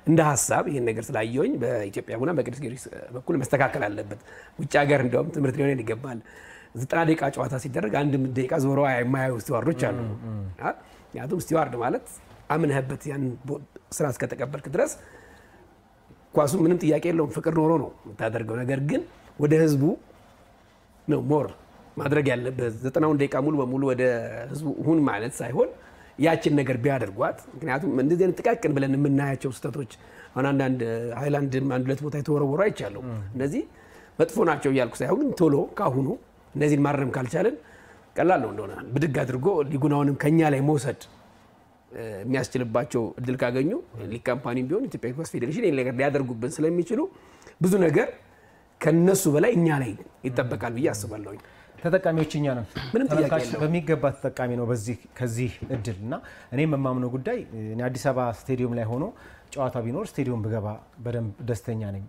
እንደ ሀሳብ ይሄን ነገር ስላየሁኝ በኢትዮጵያ ቡና በቅዱስ ጊዮርጊስ በኩል መስተካከል አለበት። ውጭ ሀገር እንደውም ትምህርት ሊሆን ይገባል። 90 ደቂቃ ጨዋታ ሲደረግ አንድ ደቂቃ ዞሮ የማያዩ ስቲዋርዶች አሉ። ምክንያቱም ስቲዋርድ ማለት አምነህበት ያን ስራ እስከተቀበልክ ድረስ ኳሱ ምንም ጥያቄ የለውም ፍቅር ኖሮ ነው የምታደርገው። ነገር ግን ወደ ህዝቡ ነው ሞር ማድረግ ያለበት 90 ደቂቃ ሙሉ በሙሉ ወደ ህዝቡ ሁን ማለት ሳይሆን ያችን ነገር ቢያደርጓት። ምክንያቱም እንደዚህ አይነት ጥቃቅን ብለን የምናያቸው ስህተቶች አሁን አንዳንድ ሃይላንድ አንድ ሁለት ቦታ የተወረወሩ አይቻለሁ። እነዚህ መጥፎ ናቸው እያልኩ ሳይሆን ቶሎ ካሁኑ እነዚህን ማረም ካልቻለን ቀላል ነው እንደሆነ ብድግ አድርጎ ሊጉናውንም ከኛ ላይ መውሰድ የሚያስችልባቸው እድል ካገኙ ሊግ ካምፓኒም ቢሆን ኢትዮጵያ እግር ኳስ ፌዴሬሽን ይሄን ነገር ሊያደርጉብን ስለሚችሉ ብዙ ነገር ከነሱ በላይ እኛ ላይ ይጠበቃል ብዬ አስባለሁ። ተጠቃሚዎች እኛ ነን። ምንም ጥያቄ የለውም። በሚገባ ተጠቃሚ ነው ከዚህ እድል እና እኔ የማምነው ጉዳይ እኔ አዲስ አበባ ስቴዲየም ላይ ሆኖ ጨዋታ ቢኖር ስቴዲየም ብገባ በደንብ ደስተኛ ነኝ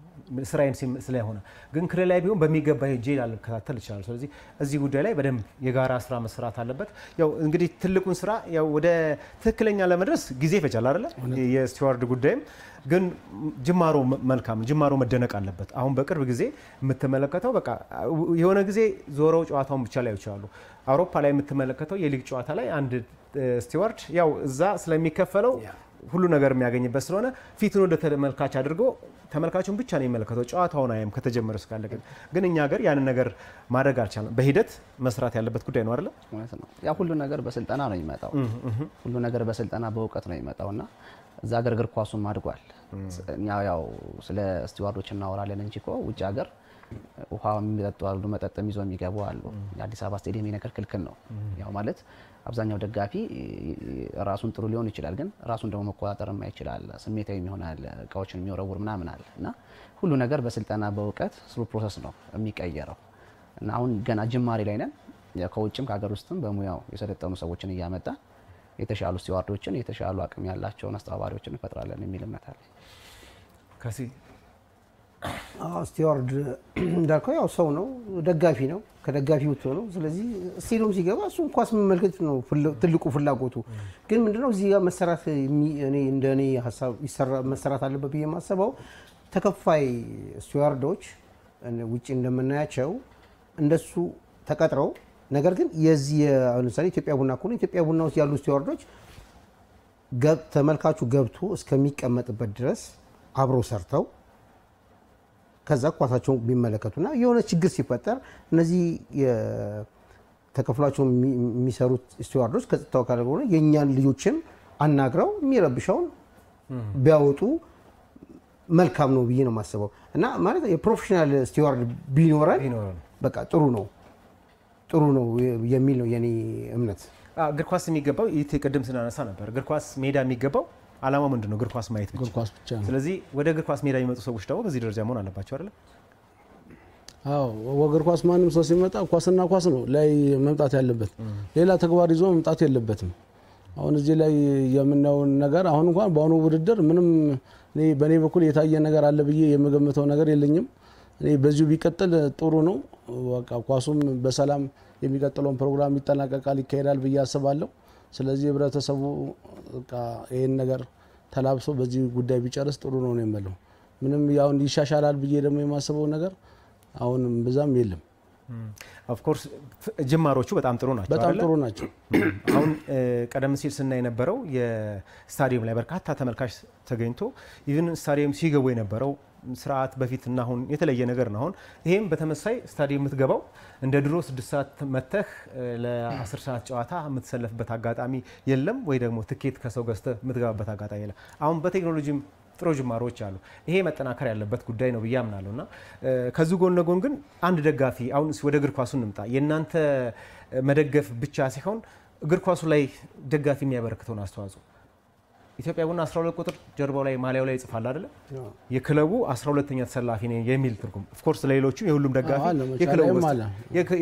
ስራዬም ስለሆነ። ግን ክልል ላይ ቢሆን በሚገባ ሄጄ ላልከታተል ይችላል። ስለዚህ እዚህ ጉዳይ ላይ በደንብ የጋራ ስራ መስራት አለበት። ያው እንግዲህ ትልቁን ስራ ያው ወደ ትክክለኛ ለመድረስ ጊዜ ይፈጃል አይደለ? የስቲዋርድ ጉዳይም ግን ጅማሮ መልካም ጅማሮ መደነቅ አለበት። አሁን በቅርብ ጊዜ የምትመለከተው በቃ የሆነ ጊዜ ዞረው ጨዋታውን ብቻ ላይ ይችላሉ። አውሮፓ ላይ የምትመለከተው የሊግ ጨዋታ ላይ አንድ ስቲዋርድ ያው እዛ ስለሚከፈለው ሁሉ ነገር የሚያገኝበት ስለሆነ ፊቱን ወደ ተመልካች አድርጎ ተመልካቹን ብቻ ነው የሚመለከተው ጨዋታውን አያም ከተጀመረ እስካለቀ። ግን እኛ ሀገር ያንን ነገር ማድረግ አልቻለም። በሂደት መስራት ያለበት ጉዳይ ነው አይደል? ማለት ነው። ያ ሁሉ ነገር በስልጠና ነው የሚመጣው። ሁሉ ነገር በስልጠና በእውቀት ነው የሚመጣውና እዛ ሀገር እግር ኳሱም አድጓል። እኛ ያው ስለ ስቲዋርዶች እናወራለን እንጂ እኮ ውጭ ሀገር ውሃ የሚጠጡ አሉ፣ መጠጥም ይዞ የሚገቡ አሉ። የአዲስ አበባ ስቴዲየም ነገር ክልክል ነው። ያው ማለት አብዛኛው ደጋፊ ራሱን ጥሩ ሊሆን ይችላል፣ ግን ራሱን ደግሞ መቆጣጠር የማይችላል ስሜታዊ የሚሆናል፣ እቃዎችን የሚወረውር ምናምን አለ እና ሁሉ ነገር በስልጠና በእውቀት ስሩ ፕሮሰስ ነው የሚቀየረው እና አሁን ገና ጅማሬ ላይ ነን። ከውጭም ከሀገር ውስጥም በሙያው የሰለጠኑ ሰዎችን እያመጣ የተሻሉ ስቲዋርዶችን የተሻሉ አቅም ያላቸውን አስተባባሪዎችን እንፈጥራለን የሚል እምነት አለ። ከሲ ስቲዋርድ እንዳልከው ያው ሰው ነው፣ ደጋፊ ነው፣ ከደጋፊ ወጥቶ ነው። ስለዚህ ስቴዲየም ሲገባ እሱን ኳስ መመልከት ነው ትልቁ ፍላጎቱ። ግን ምንድነው እዚህ ጋር መሰራት እንደኔ ሀሳብ መሰራት አለበት ብዬ የማስበው ተከፋይ ስቲዋርዶች ውጪ እንደምናያቸው እንደሱ ተቀጥረው ነገር ግን የዚህ ለምሳሌ ኢትዮጵያ ቡና ከሆነ ኢትዮጵያ ቡና ውስጥ ያሉ ስቲዋርዶች ተመልካቹ ገብቶ እስከሚቀመጥበት ድረስ አብረው ሰርተው ከዛ ኳሳቸውን ቢመለከቱና የሆነ ችግር ሲፈጠር እነዚህ ተከፍሏቸው የሚሰሩት ስቲዋርዶች ከጸጥታው ካለ ሆነ የኛን ልጆችን አናግረው የሚረብሸውን ቢያወጡ መልካም ነው ብዬ ነው የማስበው። እና ማለት የፕሮፌሽናል ስቲዋርድ ቢኖረን በቃ ጥሩ ነው የሚል ነው የኔ እምነት። እግር ኳስ የሚገባው ቅድም ስናነሳ ነበር። እግር ኳስ ሜዳ የሚገባው አላማው ምንድነው? እግር ኳስ ማየት እግር ኳስ ብቻ ነው። ስለዚህ ወደ እግር ኳስ ሜዳ የሚመጡ ሰዎች ደግሞ በዚህ ደረጃ መሆን አለባቸው አይደል? አዎ፣ እግር ኳስ ማንም ሰው ሲመጣ ኳስና ኳስ ነው ላይ መምጣት ያለበት፣ ሌላ ተግባር ይዞ መምጣት የለበትም። አሁን እዚህ ላይ የምናየው ነገር አሁን እንኳን በአሁኑ ውድድር ምንም በኔ በኩል የታየ ነገር አለ ብዬ የምገምተው ነገር የለኝም። በዚሁ ቢቀጥል ጥሩ ነው። በቃ ኳሱም በሰላም የሚቀጥለውን ፕሮግራም ይጠናቀቃል፣ ይካሄዳል ብዬ አስባለሁ። ስለዚህ ህብረተሰቡ በቃ ይሄን ነገር ተላብሶ በዚህ ጉዳይ ቢጨርስ ጥሩ ነው ነው የምለው። ምንም ያው ይሻሻላል ብዬ ደግሞ የማስበው ነገር አሁን በዛም የለም። ኦፍ ኮርስ ጅማሮቹ በጣም ጥሩ ናቸው፣ በጣም ጥሩ ናቸው። አሁን ቀደም ሲል ስናይ የነበረው የስታዲየም ላይ በርካታ ተመልካች ተገኝቶ ኢቭን ስታዲየም ሲገቡ የነበረው ስርዓት በፊትና አሁን የተለየ ነገር ነው። አሁን ይሄም በተመሳይ ስታዲየም የምትገባው እንደ ድሮ 6 ሰዓት መተህ ለ10 ሰዓት ጨዋታ የምትሰለፍበት አጋጣሚ የለም፣ ወይ ደግሞ ትኬት ከሰው ገዝተህ የምትገባበት አጋጣሚ የለም። አሁን በቴክኖሎጂም ጥሩ ጅማሮች አሉ። ይሄ መጠናከር ያለበት ጉዳይ ነው ብዬ አምናለሁና ከዚህ ጎን ለጎን ግን አንድ ደጋፊ አሁን ወደ እግር ኳሱ እንምጣ። የእናንተ መደገፍ ብቻ ሳይሆን እግር ኳሱ ላይ ደጋፊ የሚያበረክተውን አስተዋጽኦ ኢትዮጵያ ቡና 12 ቁጥር ጀርባው ላይ ማሊያው ላይ ይጽፋል አይደለ? የክለቡ 12ኛ ተሰላፊ ነኝ የሚል ትርጉም ኦፍ ኮርስ ለሌሎቹ የሁሉም ደጋፊ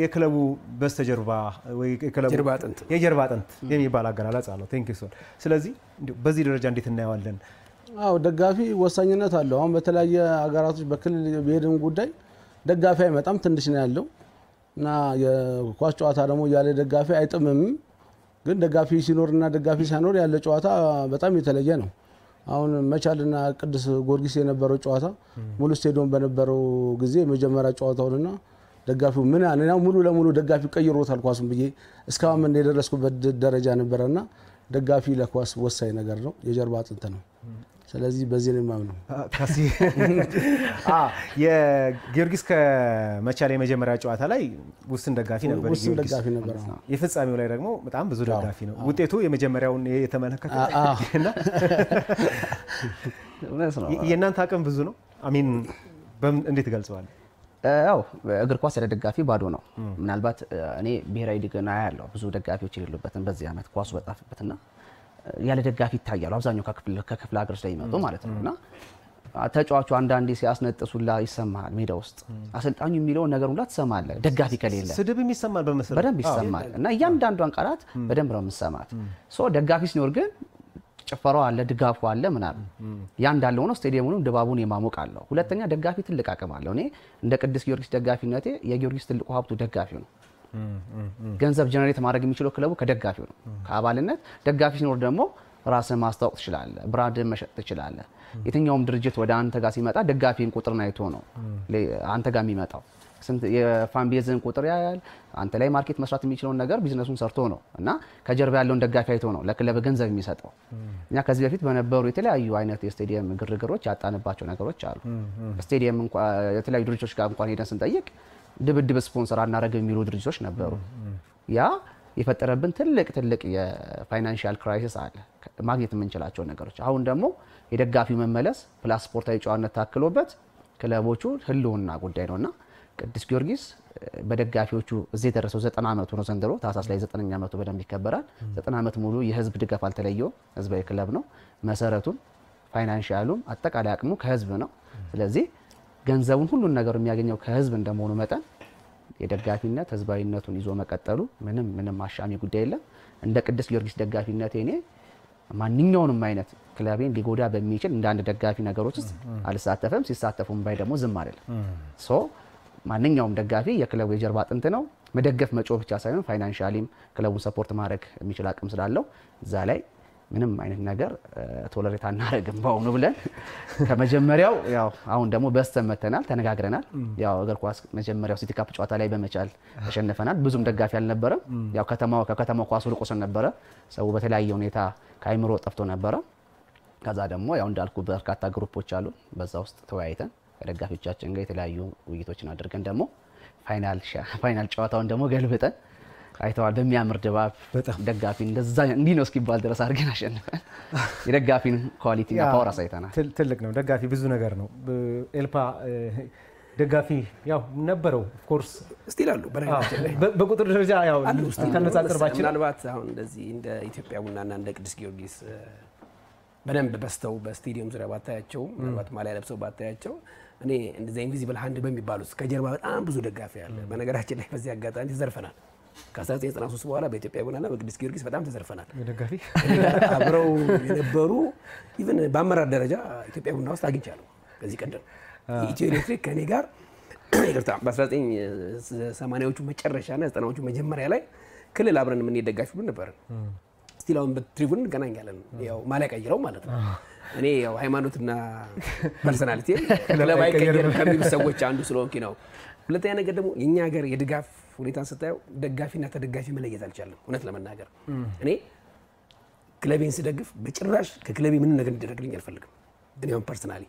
የክለቡ በስተጀርባ ወይ የጀርባ አጥንት የሚባል አገላለጽ አለው። ቴንክ ዩ ሶ። ስለዚህ በዚህ ደረጃ እንዴት እናየዋለን? አዎ ደጋፊ ወሳኝነት አለው። አሁን በተለያየ ሀገራቶች በክልል በሄድን ጉዳይ ደጋፊ አይመጣም፣ ትንሽ ነው ያለው እና የኳስ ጨዋታ ደግሞ ያለ ደጋፊ አይጥምም። ግን ደጋፊ ሲኖርና ደጋፊ ሳይኖር ያለ ጨዋታ በጣም የተለየ ነው። አሁን መቻልና ቅዱስ ጊዮርጊስ የነበረው ጨዋታ ሙሉ ስቴዲየም በነበረው ጊዜ መጀመሪያ ጨዋታውንና ደጋፊው ምን ያነው ሙሉ ለሙሉ ደጋፊ ቀይሮታል ኳሱን ብዬ እስካሁን ምን የደረስኩበት ደረጃ ነበርና ደጋፊ ለኳስ ወሳኝ ነገር ነው፣ የጀርባ አጥንት ነው። ስለዚህ በዚህ ነው የማምነው። የጊዮርጊስ ከመቻል የመጀመሪያ ጨዋታ ላይ ውስን ደጋፊ ነበር። የፍጻሜው ላይ ደግሞ በጣም ብዙ ደጋፊ ነው። ውጤቱ የመጀመሪያውን የተመለከተ የእናንተ አቅም ብዙ ነው። አሚን እንዴት ገልጸዋል? ያው እግር ኳስ ያለ ደጋፊ ባዶ ነው። ምናልባት እኔ ብሔራዊ ሊግና ያለው ብዙ ደጋፊዎች የሌሉበትን በዚህ ዓመት ኳሱ በጣፈበትና ያለ ደጋፊ ይታያሉ። አብዛኛው ከክፍለ ሀገር ስለሚመጡ ማለት ነውና ተጫዋቹ አንዳንዴ ሲያስነጥሱላ ይሰማል። ሜዳ ውስጥ አሰልጣኙ የሚለውን ነገር ሁላ ትሰማለህ። ደጋፊ ከሌለ ስድብም ይሰማል፣ በደንብ ይሰማል እና እያንዳንዷን ቃላት በደንብ ነው የምትሰማት። ሶ ደጋፊ ሲኖር ግን ጭፈራው አለ፣ ድጋፉ አለ ምናምን ያ እንዳለ ሆኖ ስቴዲየሙንም ድባቡን የማሞቅ አለው። ሁለተኛ ደጋፊ ትልቅ አቅም አለው። እኔ እንደ ቅዱስ ጊዮርጊስ ደጋፊነቴ የጊዮርጊስ ትልቁ ሀብቱ ደጋፊው ነው። ገንዘብ ጀነሬት ማድረግ የሚችለው ክለቡ ከደጋፊው ነው፣ ከአባልነት። ደጋፊ ሲኖር ደግሞ ራስን ማስታወቅ ትችላለህ፣ ብራንድን መሸጥ ትችላለህ። የትኛውም ድርጅት ወደ አንተ ጋር ሲመጣ ደጋፊን ቁጥርን አይቶ ነው አንተ ጋር የሚመጣው። ስንት የፋን ቤዝን ቁጥር ያያል፣ አንተ ላይ ማርኬት መስራት የሚችለውን ነገር ቢዝነሱን ሰርቶ ነው እና ከጀርባ ያለውን ደጋፊ አይቶ ነው ለክለብ ገንዘብ የሚሰጠው። እኛ ከዚህ በፊት በነበሩ የተለያዩ አይነት የስቴዲየም ግርግሮች ያጣንባቸው ነገሮች አሉ። ስቴዲየም እንኳን የተለያዩ ድርጅቶች ጋር እንኳን ሄደን ስንጠይቅ ድብድብ ስፖንሰር አናረግም የሚሉ ድርጅቶች ነበሩ። ያ የፈጠረብን ትልቅ የፋይናንሻል ክራይሲስ አለ፣ ማግኘት የምንችላቸው ነገሮች። አሁን ደግሞ የደጋፊው መመለስ ፕላስ ስፖርታዊ ጨዋነት ታክሎበት ክለቦቹ ህልውና ጉዳይ ነውና ቅዱስ ጊዮርጊስ በደጋፊዎቹ እዚህ የደረሰው 90 ዓመቱ ነው ዘንድሮ። ታህሳስ ላይ 9ኛ ዓመቱ በደንብ ይከበራል። 90 ዓመት ሙሉ የህዝብ ድጋፍ አልተለየው። ህዝባዊ ክለብ ነው። መሰረቱም ፋይናንሻሉም አጠቃላይ አቅሙ ከህዝብ ነው። ስለዚህ ገንዘቡን ሁሉን ነገር የሚያገኘው ከህዝብ እንደመሆኑ መጠን የደጋፊነት ህዝባዊነቱን ይዞ መቀጠሉ ምንም አሻሚ ጉዳይ የለም። እንደ ቅዱስ ጊዮርጊስ ደጋፊነት እኔ ማንኛውንም አይነት ክለቤን ሊጎዳ በሚችል እንደ አንድ ደጋፊ ነገሮች ውስጥ አልሳተፈም። ሲሳተፉም ባይ ደግሞ ዝም አይደለም። ሶ ማንኛውም ደጋፊ የክለቡ የጀርባ አጥንት ነው። መደገፍ መጮህ ብቻ ሳይሆን ፋይናንሻሊም ክለቡን ሰፖርት ማድረግ የሚችል አቅም ስላለው እዛ ላይ ምንም አይነት ነገር ቶለሬት አናረግም ባውኑ ብለን ከመጀመሪያው ያው አሁን ደግሞ በስተን መተናል፣ ተነጋግረናል። ያው እግር ኳስ መጀመሪያው ሲቲ ካፕ ጨዋታ ላይ በመቻል ተሸንፈናል። ብዙም ደጋፊ አልነበረም። ያው ከከተማው ኳሱ ርቆሰን ነበረ። ሰው በተለያየ ሁኔታ ከአይምሮ ጠፍቶ ነበረ። ከዛ ደግሞ ያው እንዳልኩ በርካታ ግሩፖች አሉ። በዛ ውስጥ ተወያይተን ከደጋፊዎቻችን ጋር የተለያዩ ውይይቶችን አድርገን ደግሞ ፋይናል ጨዋታውን ደግሞ ገልብጠን አይተዋል። በሚያምር ድባብ ደጋፊ እንደዛ እንዲህ ነው እስኪባል ድረስ አድርገን አሸንፈን የደጋፊን ኳሊቲ እና ፓወር አሳይተናል። ትልቅ ነው ደጋፊ፣ ብዙ ነገር ነው። ኤልፓ ደጋፊ ያው ነበረው ኦፍ ኮርስ ስቲል አሉ። በቁጥር ደረጃ ያው ተነጻጽርባችን ምናልባት አሁን እንደዚህ እንደ ኢትዮጵያ ቡናና እንደ ቅዱስ ጊዮርጊስ በደንብ በስተው በስቴዲየም ዙሪያ ባታያቸው፣ ምናልባት ማሊያ ለብሰው ባታያቸው፣ እኔ እንደዚህ ኢንቪዚብል ሃንድ በሚባሉት ከጀርባ በጣም ብዙ ደጋፊ አለ። በነገራችን ላይ በዚህ አጋጣሚ ተዘርፈናል። ከ1993 በኋላ በኢትዮጵያ ቡናና በቅዱስ ጊዮርጊስ በጣም ተዘርፈናል። ደጋፊ አብረው የነበሩ ኢቭን በአመራር ደረጃ ኢትዮጵያ ቡና ውስጥ አግኝቻለሁ። ከዚህ ቀደም ኢትዮ ኤሌክትሪክ ከኔ ጋር ይቅርታ በ1980ዎቹ መጨረሻና 90ዎቹ መጀመሪያ ላይ ክልል አብረን ምን ደጋፊ ቡድን ነበር። ስቲል አሁን በትሪቡን እንገናኛለን። ያው ማሊያ ቀይረው ማለት ነው። እኔ ያው ሃይማኖትና ፐርሰናሊቲ ክለብ አይቀየርም ከሚሉ ሰዎች አንዱ ስለሆንኩ ነው። ሁለተኛ ነገር ደግሞ የኛ ሀገር የድጋፍ ሁኔታን ስታየው ደጋፊና ተደጋፊ መለየት አልቻለም። እውነት ለመናገር እኔ ክለቤን ስደግፍ በጭራሽ ከክለቤ ምን ነገር እንዲደረግልኝ አልፈልግም። እኔ አሁን ፐርሰናሊ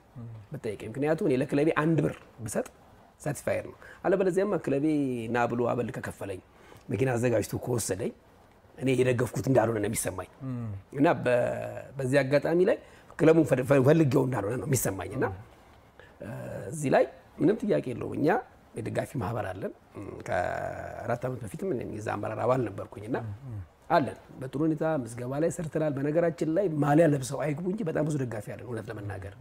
በጠይቀኝ ምክንያቱም እኔ ለክለቤ አንድ ብር ብሰጥ ሳቲስፋየር ነው። አለበለዚያማ ክለቤ ና ብሎ አበል ከከፈለኝ መኪና አዘጋጅቶ ከወሰደኝ እኔ የደገፍኩት እንዳልሆነ ነው የሚሰማኝ እና በዚህ አጋጣሚ ላይ ክለቡን ፈልጌው እንዳልሆነ ነው የሚሰማኝ እና እዚህ ላይ ምንም ጥያቄ የለውም። እኛ የደጋፊ ማህበር አለን። ከ4 ዓመት በፊትም የዛ አመራር አባል ነበርኩኝና አለን። በጥሩ ሁኔታ ምዝገባ ላይ ሰርተናል። በነገራችን ላይ ማሊያ ለብሰው አይግቡ እንጂ በጣም ብዙ ደጋፊ አለን። እውነት ለመናገር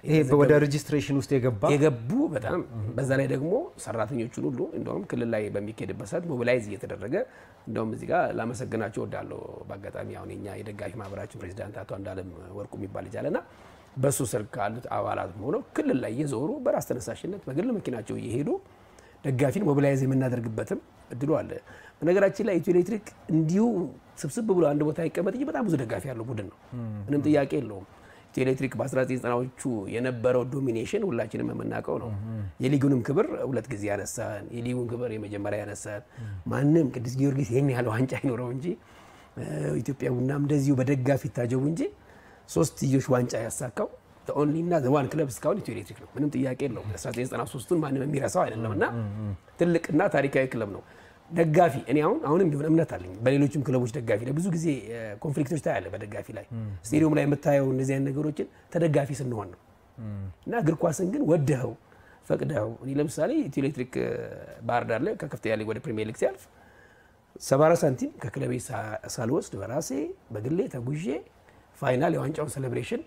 ይሄ ወደ ሬጂስትሬሽን ውስጥ የገቡ በጣም በዛ ላይ ደግሞ ሰራተኞቹን ሁሉ እንደውም ክልል ላይ በሚካሄድበት ሰዓት ሞቢላይዝ እየተደረገ እንደውም እዚህ ጋር ላመሰግናቸው እወዳለሁ። በአጋጣሚ አሁን የኛ የደጋፊ ማህበራችን ፕሬዚዳንት አቶ አንዳለም ወርቁ የሚባል ልጅ አለና በሱ ስር ካሉት አባላት ሆነው ክልል ላይ እየዞሩ በራስ ተነሳሽነት በግል መኪናቸው እየሄዱ ደጋፊን ሞቢላይዝ የምናደርግበትም እድሉ አለ። በነገራችን ላይ ኢትዮ ኤሌክትሪክ እንዲሁ ስብስብ ብሎ አንድ ቦታ ይቀመጥ እንጂ በጣም ብዙ ደጋፊ ያለው ቡድን ነው። ምንም ጥያቄ የለውም። ኢትዮ ኤሌክትሪክ በ1990ዎቹ የነበረው ዶሚኔሽን ሁላችንም የምናውቀው ነው። የሊጉንም ክብር 2 ጊዜ ያነሳን፣ የሊጉን ክብር የመጀመሪያ ያነሳን። ማንም ቅዱስ ጊዮርጊስ ይሄን ያህል ዋንጫ አይኖረው እንጂ ኢትዮጵያ ቡናም እንደዚሁ በደጋፊ ታጀቡ እንጂ 3 ዋንጫ ያሳካው ኦንሊ እና ዘዋን ክለብ እስካሁን ኢትዮ ኤሌክትሪክ ነው። ምንም ጥያቄ የለውም። 1993ን ማንም የሚረሳው አይደለምና ትልቅና ታሪካዊ ክለብ ነው። ደጋፊ እኔ አሁንም ቢሆን እምነት አለኝ በሌሎችም ክለቦች ደጋፊ ላይ ብዙ ጊዜ ኮንፍሊክቶች ታያለ። በደጋፊ ላይ ስቴዲየም ላይ የምታየው እነዚህ አይነት ነገሮችን ተደጋፊ ስንሆን ነው እና እግር ኳስን ግን ወደኸው ፈቅደኸው እኔ ለምሳሌ ኢትዮ ኤሌክትሪክ ባህር ዳር ላይ ከከፍተኛ ሊግ ወደ ፕሪሚየር ሊግ ሲያልፍ 74 ሳንቲም ከክለቤ ሳልወስድ በራሴ በግሌ ተጉዤ ፋይናል የዋንጫውን ሴሌብሬሽን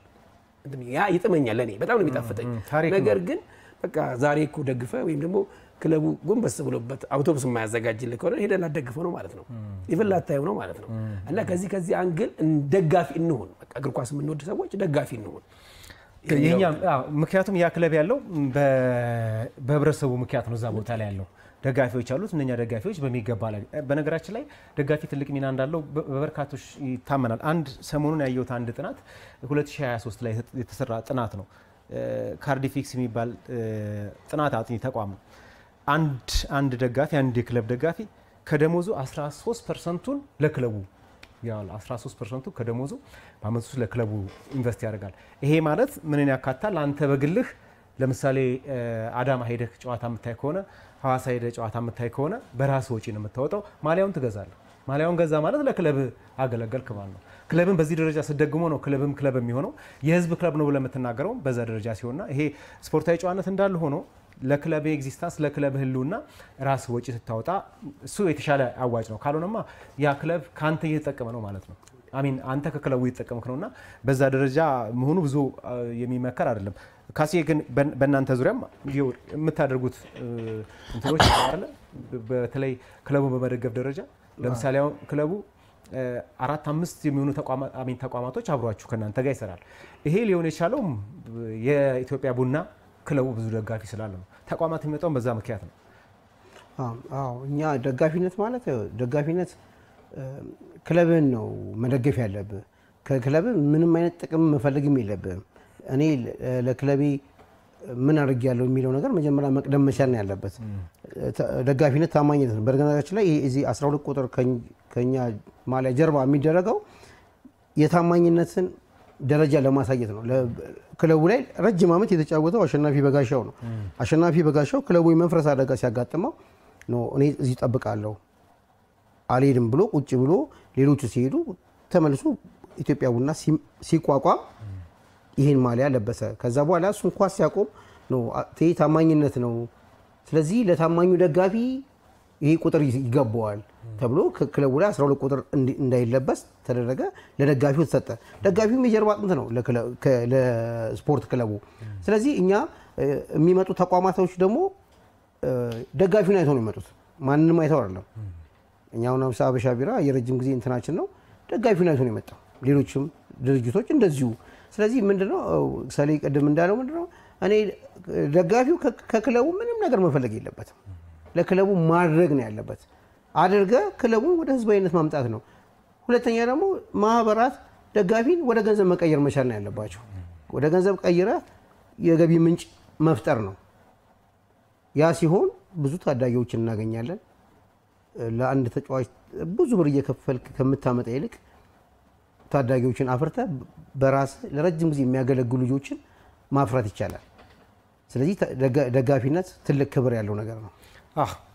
ያ ይጥመኛል። ለኔ በጣም ነው የሚጣፍጠኝ። ነገር ግን በቃ ዛሬ እኮ ደግፈ ወይም ደግሞ ክለቡ ጎንበስ ብሎበት አውቶቡስ የማያዘጋጅልህ ከሆነ ሄደህ ላትደግፈው ነው ማለት ነው። ኢቭን ላታየው ነው ማለት ነው። እና ከዚህ አንግል ደጋፊ እንሁን። በቃ እግር ኳስ የምንወድ ሰዎች ደጋፊ እንሁን። ምክንያቱም ያ ክለብ ያለው በህብረተሰቡ ምክንያት ነው። እዛ ቦታ ላይ ያለው ደጋፊዎች አሉት። እነኛ ደጋፊዎች በሚገባ ላይ በነገራችን ላይ ደጋፊ ትልቅ ሚና እንዳለው በበርካቶች ይታመናል። አንድ ሰሞኑን ያየሁት አንድ ጥናት 2023 ላይ የተሰራ ጥናት ነው። ካርዲፊክስ የሚባል ጥናት አጥኚ ተቋም ነው። አንድ ደጋፊ አንድ የክለብ ደጋፊ ከደሞዙ 13%ን ለክለቡ ያው 13%ቱ ከደሞዙ በአመት ውስጥ ለክለቡ ኢንቨስት ያደርጋል። ይሄ ማለት ምንን ያካታል? አንተ በግልህ ለምሳሌ አዳማ ሄደህ ጨዋታ የምታይ ከሆነ ሐዋሳ ሄደህ ጨዋታ የምታይ ከሆነ በራስ ወጪ ነው የምታወጣው። ማሊያውን ትገዛለህ። ማሊያውን ገዛ ማለት ለክለብ አገለገልክ ማለት ነው። ክለብን በዚህ ደረጃ ስደግሞ ነው ክለብም ክለብ የሚሆነው። የህዝብ ክለብ ነው ብለህ የምትናገረው በዛ ደረጃ ሲሆንና ይሄ ስፖርታዊ ጨዋነት እንዳለ ሆኖ ለክለብ ኤግዚስተንስ ለክለብ ህልውና ራስ ወጪ ስታወጣ እሱ የተሻለ አዋጭ ነው። ካልሆነማ ያ ክለብ ካንተ እየተጠቀመ ነው ማለት ነው። አሚን አንተ ከክለቡ እየተጠቀምክ ነውና በዛ ደረጃ መሆኑ ብዙ የሚመከር አይደለም። ካሴ ግን በእናንተ ዙሪያም የምታደርጉት እንትኖች አለ። በተለይ ክለቡን በመደገፍ ደረጃ ለምሳሌ አሁን ክለቡ 4-5 የሚሆኑ ተቋማቶች አብሯችሁ ከእናንተ ጋር ይሰራል። ይሄ ሊሆን የቻለው የኢትዮጵያ ቡና ክለቡ ብዙ ደጋፊ ስላለ ነው። ተቋማት የሚመጣው በዛ ምክንያት ነው። እኛ ደጋፊነት ማለት ደጋፊነት ክለብን ነው መደገፍ ያለብህ። ከክለብ ምንም አይነት ጥቅም መፈልግም የለብህም። እኔ ለክለቤ ምን አድርጌያለሁ የሚለው ነገር መጀመሪያ መቅደም መቻል ነው ያለበት። ደጋፊነት ታማኝነት ነው። በነገራችን ላይ እዚህ 12 ቁጥር ከኛ ማሊያ ጀርባ የሚደረገው የታማኝነትን ደረጃ ለማሳየት ነው። ክለቡ ላይ ረጅም ዓመት የተጫወተው አሸናፊ በጋሻው ነው። አሸናፊ በጋሻው ክለቡ የመፍረስ አደጋ ሲያጋጥመው ነው እኔ እዚህ ጠብቃለሁ አልሄድም ብሎ ቁጭ ብሎ ሌሎቹ ሲሄዱ ተመልሶ ኢትዮጵያ ቡና ሲቋቋም ይሄን ማሊያ ለበሰ። ከዛ በኋላ እሱ እንኳን ሲያቆም ነው ታማኝነት ነው። ስለዚህ ለታማኙ ደጋፊ ይሄ ቁጥር ይገባዋል ተብሎ ክለቡ ላይ 12 ቁጥር እንዳይለበስ ተደረገ። ለደጋፊው ተሰጠ። ደጋፊው የጀርባ አጥንት ነው ለስፖርት ክለቡ። ስለዚህ እኛ የሚመጡ ተቋማቶች ደግሞ ደጋፊውን አይተው ነው የሚመጡት። ማንንም አይተው አይደለም። እኛው ነው አበሻ ቢራ የረጅም ጊዜ እንትናችን ነው። ደጋፊውን አይተው ነው የመጣው። ሌሎችም ድርጅቶች እንደዚሁ። ስለዚህ ምንድነው ሰሌ ቀደም እንዳለው ምንድነው እኔ ደጋፊው ከክለቡ ምንም ነገር መፈለግ የለበትም። ለክለቡ ማድረግ ነው ያለበት። አድርገ ክለቡን ወደ ህዝባዊነት ማምጣት ነው። ሁለተኛ ደግሞ ማህበራት ደጋፊን ወደ ገንዘብ መቀየር መቻል ነው ያለባቸው። ወደ ገንዘብ ቀይረ የገቢ ምንጭ መፍጠር ነው። ያ ሲሆን ብዙ ታዳጊዎችን እናገኛለን። ለአንድ ተጫዋች ብዙ ብር እየከፈልክ ከምታመጣ ይልቅ ታዳጊዎችን አፍርተ በራስ ለረጅም ጊዜ የሚያገለግሉ ልጆችን ማፍራት ይቻላል። ስለዚህ ደጋፊነት ትልቅ ክብር ያለው ነገር ነው።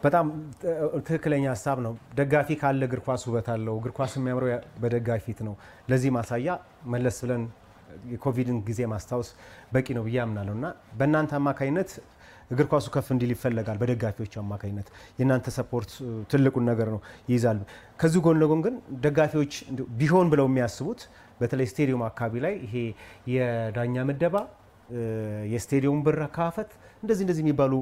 በጣም ትክክለኛ ሀሳብ ነው። ደጋፊ ካለ እግር ኳስ ውበት አለው። እግር ኳስ የሚያምረው በደጋፊ ፊት ነው። ለዚህ ማሳያ መለስ ብለን የኮቪድን ጊዜ ማስታወስ በቂ ነው ብዬ አምናለሁ እና በእናንተ አማካኝነት እግር ኳሱ ከፍ እንዲል ይፈልጋል በደጋፊዎች አማካኝነት የናንተ ሰፖርት ትልቁን ነገር ነው ይይዛል። ከዚህ ጎን ለጎን ግን ደጋፊዎች ቢሆን ብለው የሚያስቡት በተለይ ስቴዲየም አካባቢ ላይ ይሄ የዳኛ ምደባ የስቴዲየም ብር አካፋፈት እንደዚህ የሚባሉ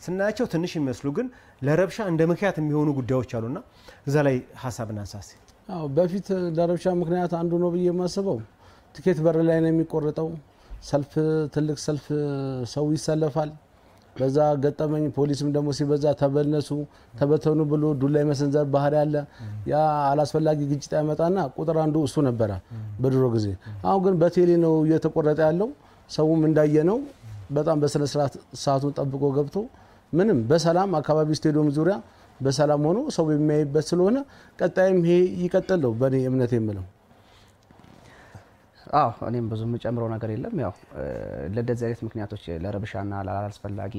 ስናያቸው ትንሽ የሚመስሉ ግን ለረብሻ እንደ ምክንያት የሚሆኑ ጉዳዮች አሉና እዛ ላይ ሀሳብና አንሳስ። አዎ በፊት ለረብሻ ምክንያት አንዱ ነው ብዬ የማስበው ቲኬት በር ላይ ነው የሚቆረጠው። ሰልፍ ትልቅ ሰልፍ ሰው ይሰለፋል። በዛ ገጠመኝ ፖሊስም ደግሞ ሲበዛ ተበተኑ ብሎ ዱላ የመሰንዘር ባህሪ ያለ ያ አላስፈላጊ ግጭት ያመጣና ቁጥር አንዱ እሱ ነበረ በድሮ ጊዜ። አሁን ግን በቴሌ ነው እየተቆረጠ ያለው። ሰውም እንዳየነው በጣም በስነ ስርዓት ሰዓቱን ጠብቆ ገብቶ ምንም በሰላም አካባቢ ስቴዲየም ዙሪያ በሰላም ሆኖ ሰው የሚያይበት ስለሆነ ቀጣይም ይሄ ይቀጥል ነው በኔ እምነት የምለው። አዎ እኔም ብዙ የምጨምረው ነገር የለም። ያው ለደዚህ አይነት ምክንያቶች ለረብሻና ላላስፈላጊ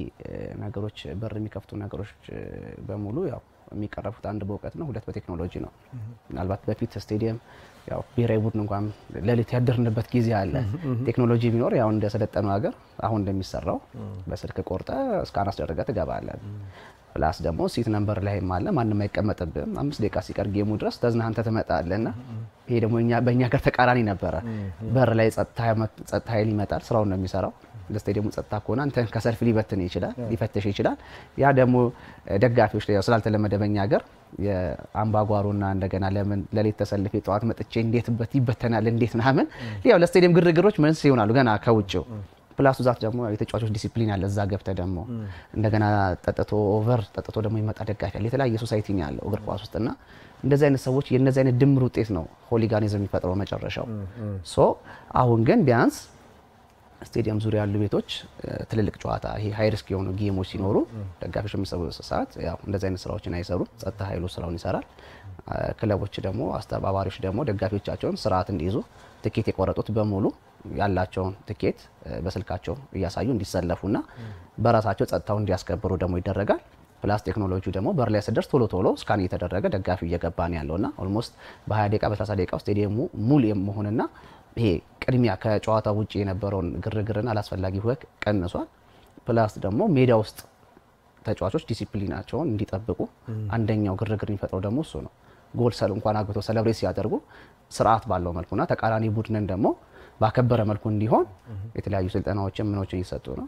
ነገሮች በር የሚከፍቱ ነገሮች በሙሉ ያው የሚቀረፉት አንድ በእውቀት ነው፣ ሁለት በቴክኖሎጂ ነው። ምናልባት በፊት ስቴዲየም ያው ብሔራዊ ቡድን እንኳን ለሊት ያደርንበት ጊዜ አለ። ቴክኖሎጂ ቢኖር ያው እንደሰለጠነው ሀገር አሁን እንደሚሰራው በስልክ ቆርጠ እስካን አስደረገ ትገባለህ። ፕላስ ደግሞ ሲት ነምበር ላይም አለ ማንንም አይቀመጥብህም። 5 ደቂቃ ሲቀር ጌሙ ድረስ ተዝናንተ ትመጣለህና ይሄ ደግሞ በእኛ ጋር ተቃራኒ ነበረ። በር ላይ ጸጥታ ኃይል ይመጣል፣ ስራውን ነው የሚሰራው። ለስቴዲየሙ ጸጥታ ከሆነ አንተን ከሰልፍ ሊበትን ይችላል፣ ሊፈተሽ ይችላል። ያ ደግሞ ደጋፊዎች ላይ ስላልተለመደ በእኛ ሀገር የአምባጓሮና እንደገና ለምን ለሌት ተሰልፌ ጠዋት መጥቼ እንዴት ይበተናል እንዴት ምናምን ያው ለስቴዲየም ግርግሮች መንስ ይሆናሉ ገና ከውጭው። ፕላስ ዛት ደግሞ የተጫዋቾች ዲሲፕሊን አለ። እዛ ገብተ ደግሞ እንደገና ጠጥቶ ኦቨር ጠጥቶ ደግሞ ይመጣ ደጋፊ አለ። የተለያየ ሶሳይቲ ነው ያለው እግር ኳስ ውስጥና እንደዚህ አይነት ሰዎች የነዚህ አይነት ድምር ውጤት ነው ሆሊጋኒዝም የሚፈጥረው መጨረሻው። ሶ አሁን ግን ቢያንስ ስቴዲየም ዙሪያ ያሉ ቤቶች ትልልቅ ጨዋታ ይሄ ሃይ ሪስክ የሆኑ ጌሞች ሲኖሩ ደጋፊዎች የሚሰበሰቡ ሰዓት ያው እንደዚህ አይነት ስራዎችን አይሰሩ፣ ጸጥታ ኃይሉ ስራውን ይሰራል። ክለቦች ደግሞ አስተባባሪዎች ደግሞ ደጋፊዎቻቸውን ስርዓት እንዲይዙ ትኬት የቆረጡት በሙሉ ያላቸውን ትኬት በስልካቸው እያሳዩ እንዲሰለፉና በራሳቸው ጸጥታው እንዲያስከብሩ ደግሞ ይደረጋል። ፕላስ ቴክኖሎጂው ደግሞ በር ላይ ሲደርስ ቶሎ ስካን እየተደረገ ደጋፊው እየገባ ነው ያለውና ኦልሞስት በ20 ደቂቃ በ30 ደቂቃ ስቴዲየሙ ሙሉ የመሆንና ይሄ ቅድሚያ ከጨዋታው ውጪ የነበረውን ግርግርና አላስፈላጊ ሁከት ቀንሷል። ፕላስ ደግሞ ሜዳ ውስጥ ተጫዋቾች ዲሲፕሊናቸውን እንዲጠብቁ አንደኛው ግርግር የሚፈጥረው ደግሞ እሱ ነው። ጎል ሰል እንኳን አግብተው ሰለብሬት ሲያደርጉ ስርዓት ባለው መልኩና ተቃራኒ ቡድንን ደግሞ ባከበረ መልኩ እንዲሆን የተለያዩ ስልጠናዎችን ምኖችን እየሰጡ ነው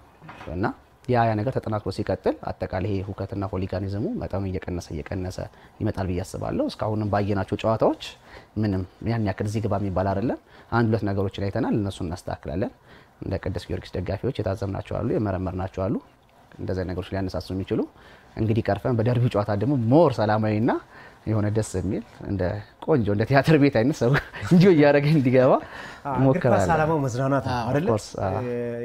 እና ያ ነገር ተጠናክሮ ሲቀጥል አጠቃላይ ይሄ ሁከትና ሆሊጋኒዝሙ በጣም እየቀነሰ ይመጣል ብዬ አስባለሁ። እስካሁንም ባየናቸው ጨዋታዎች ምንም ያን ያክል እዚህ ግባ የሚባል አይደለም። አንድ ሁለት ነገሮችን አይተናል፣ እነሱን እናስተካክላለን። እንደ ቅዱስ ጊዮርጊስ ደጋፊዎች የታዘብናቸው አሉ፣ የመረመርናቸው አሉ። እንደዚህ ነገሮች ሊያነሳሱ የሚችሉ እንግዲህ ቀርፈን በደርቢ ጨዋታ ደግሞ ሞር ሰላማዊና የሆነ ደስ የሚል እንደ ቆንጆ እንደ ቲያትር ቤት አይነት ሰው እንጂ እያደረገ እንዲገባ ሞክራለሁ። እግር ኳስ ዓላማው መዝናናት ነው አይደል?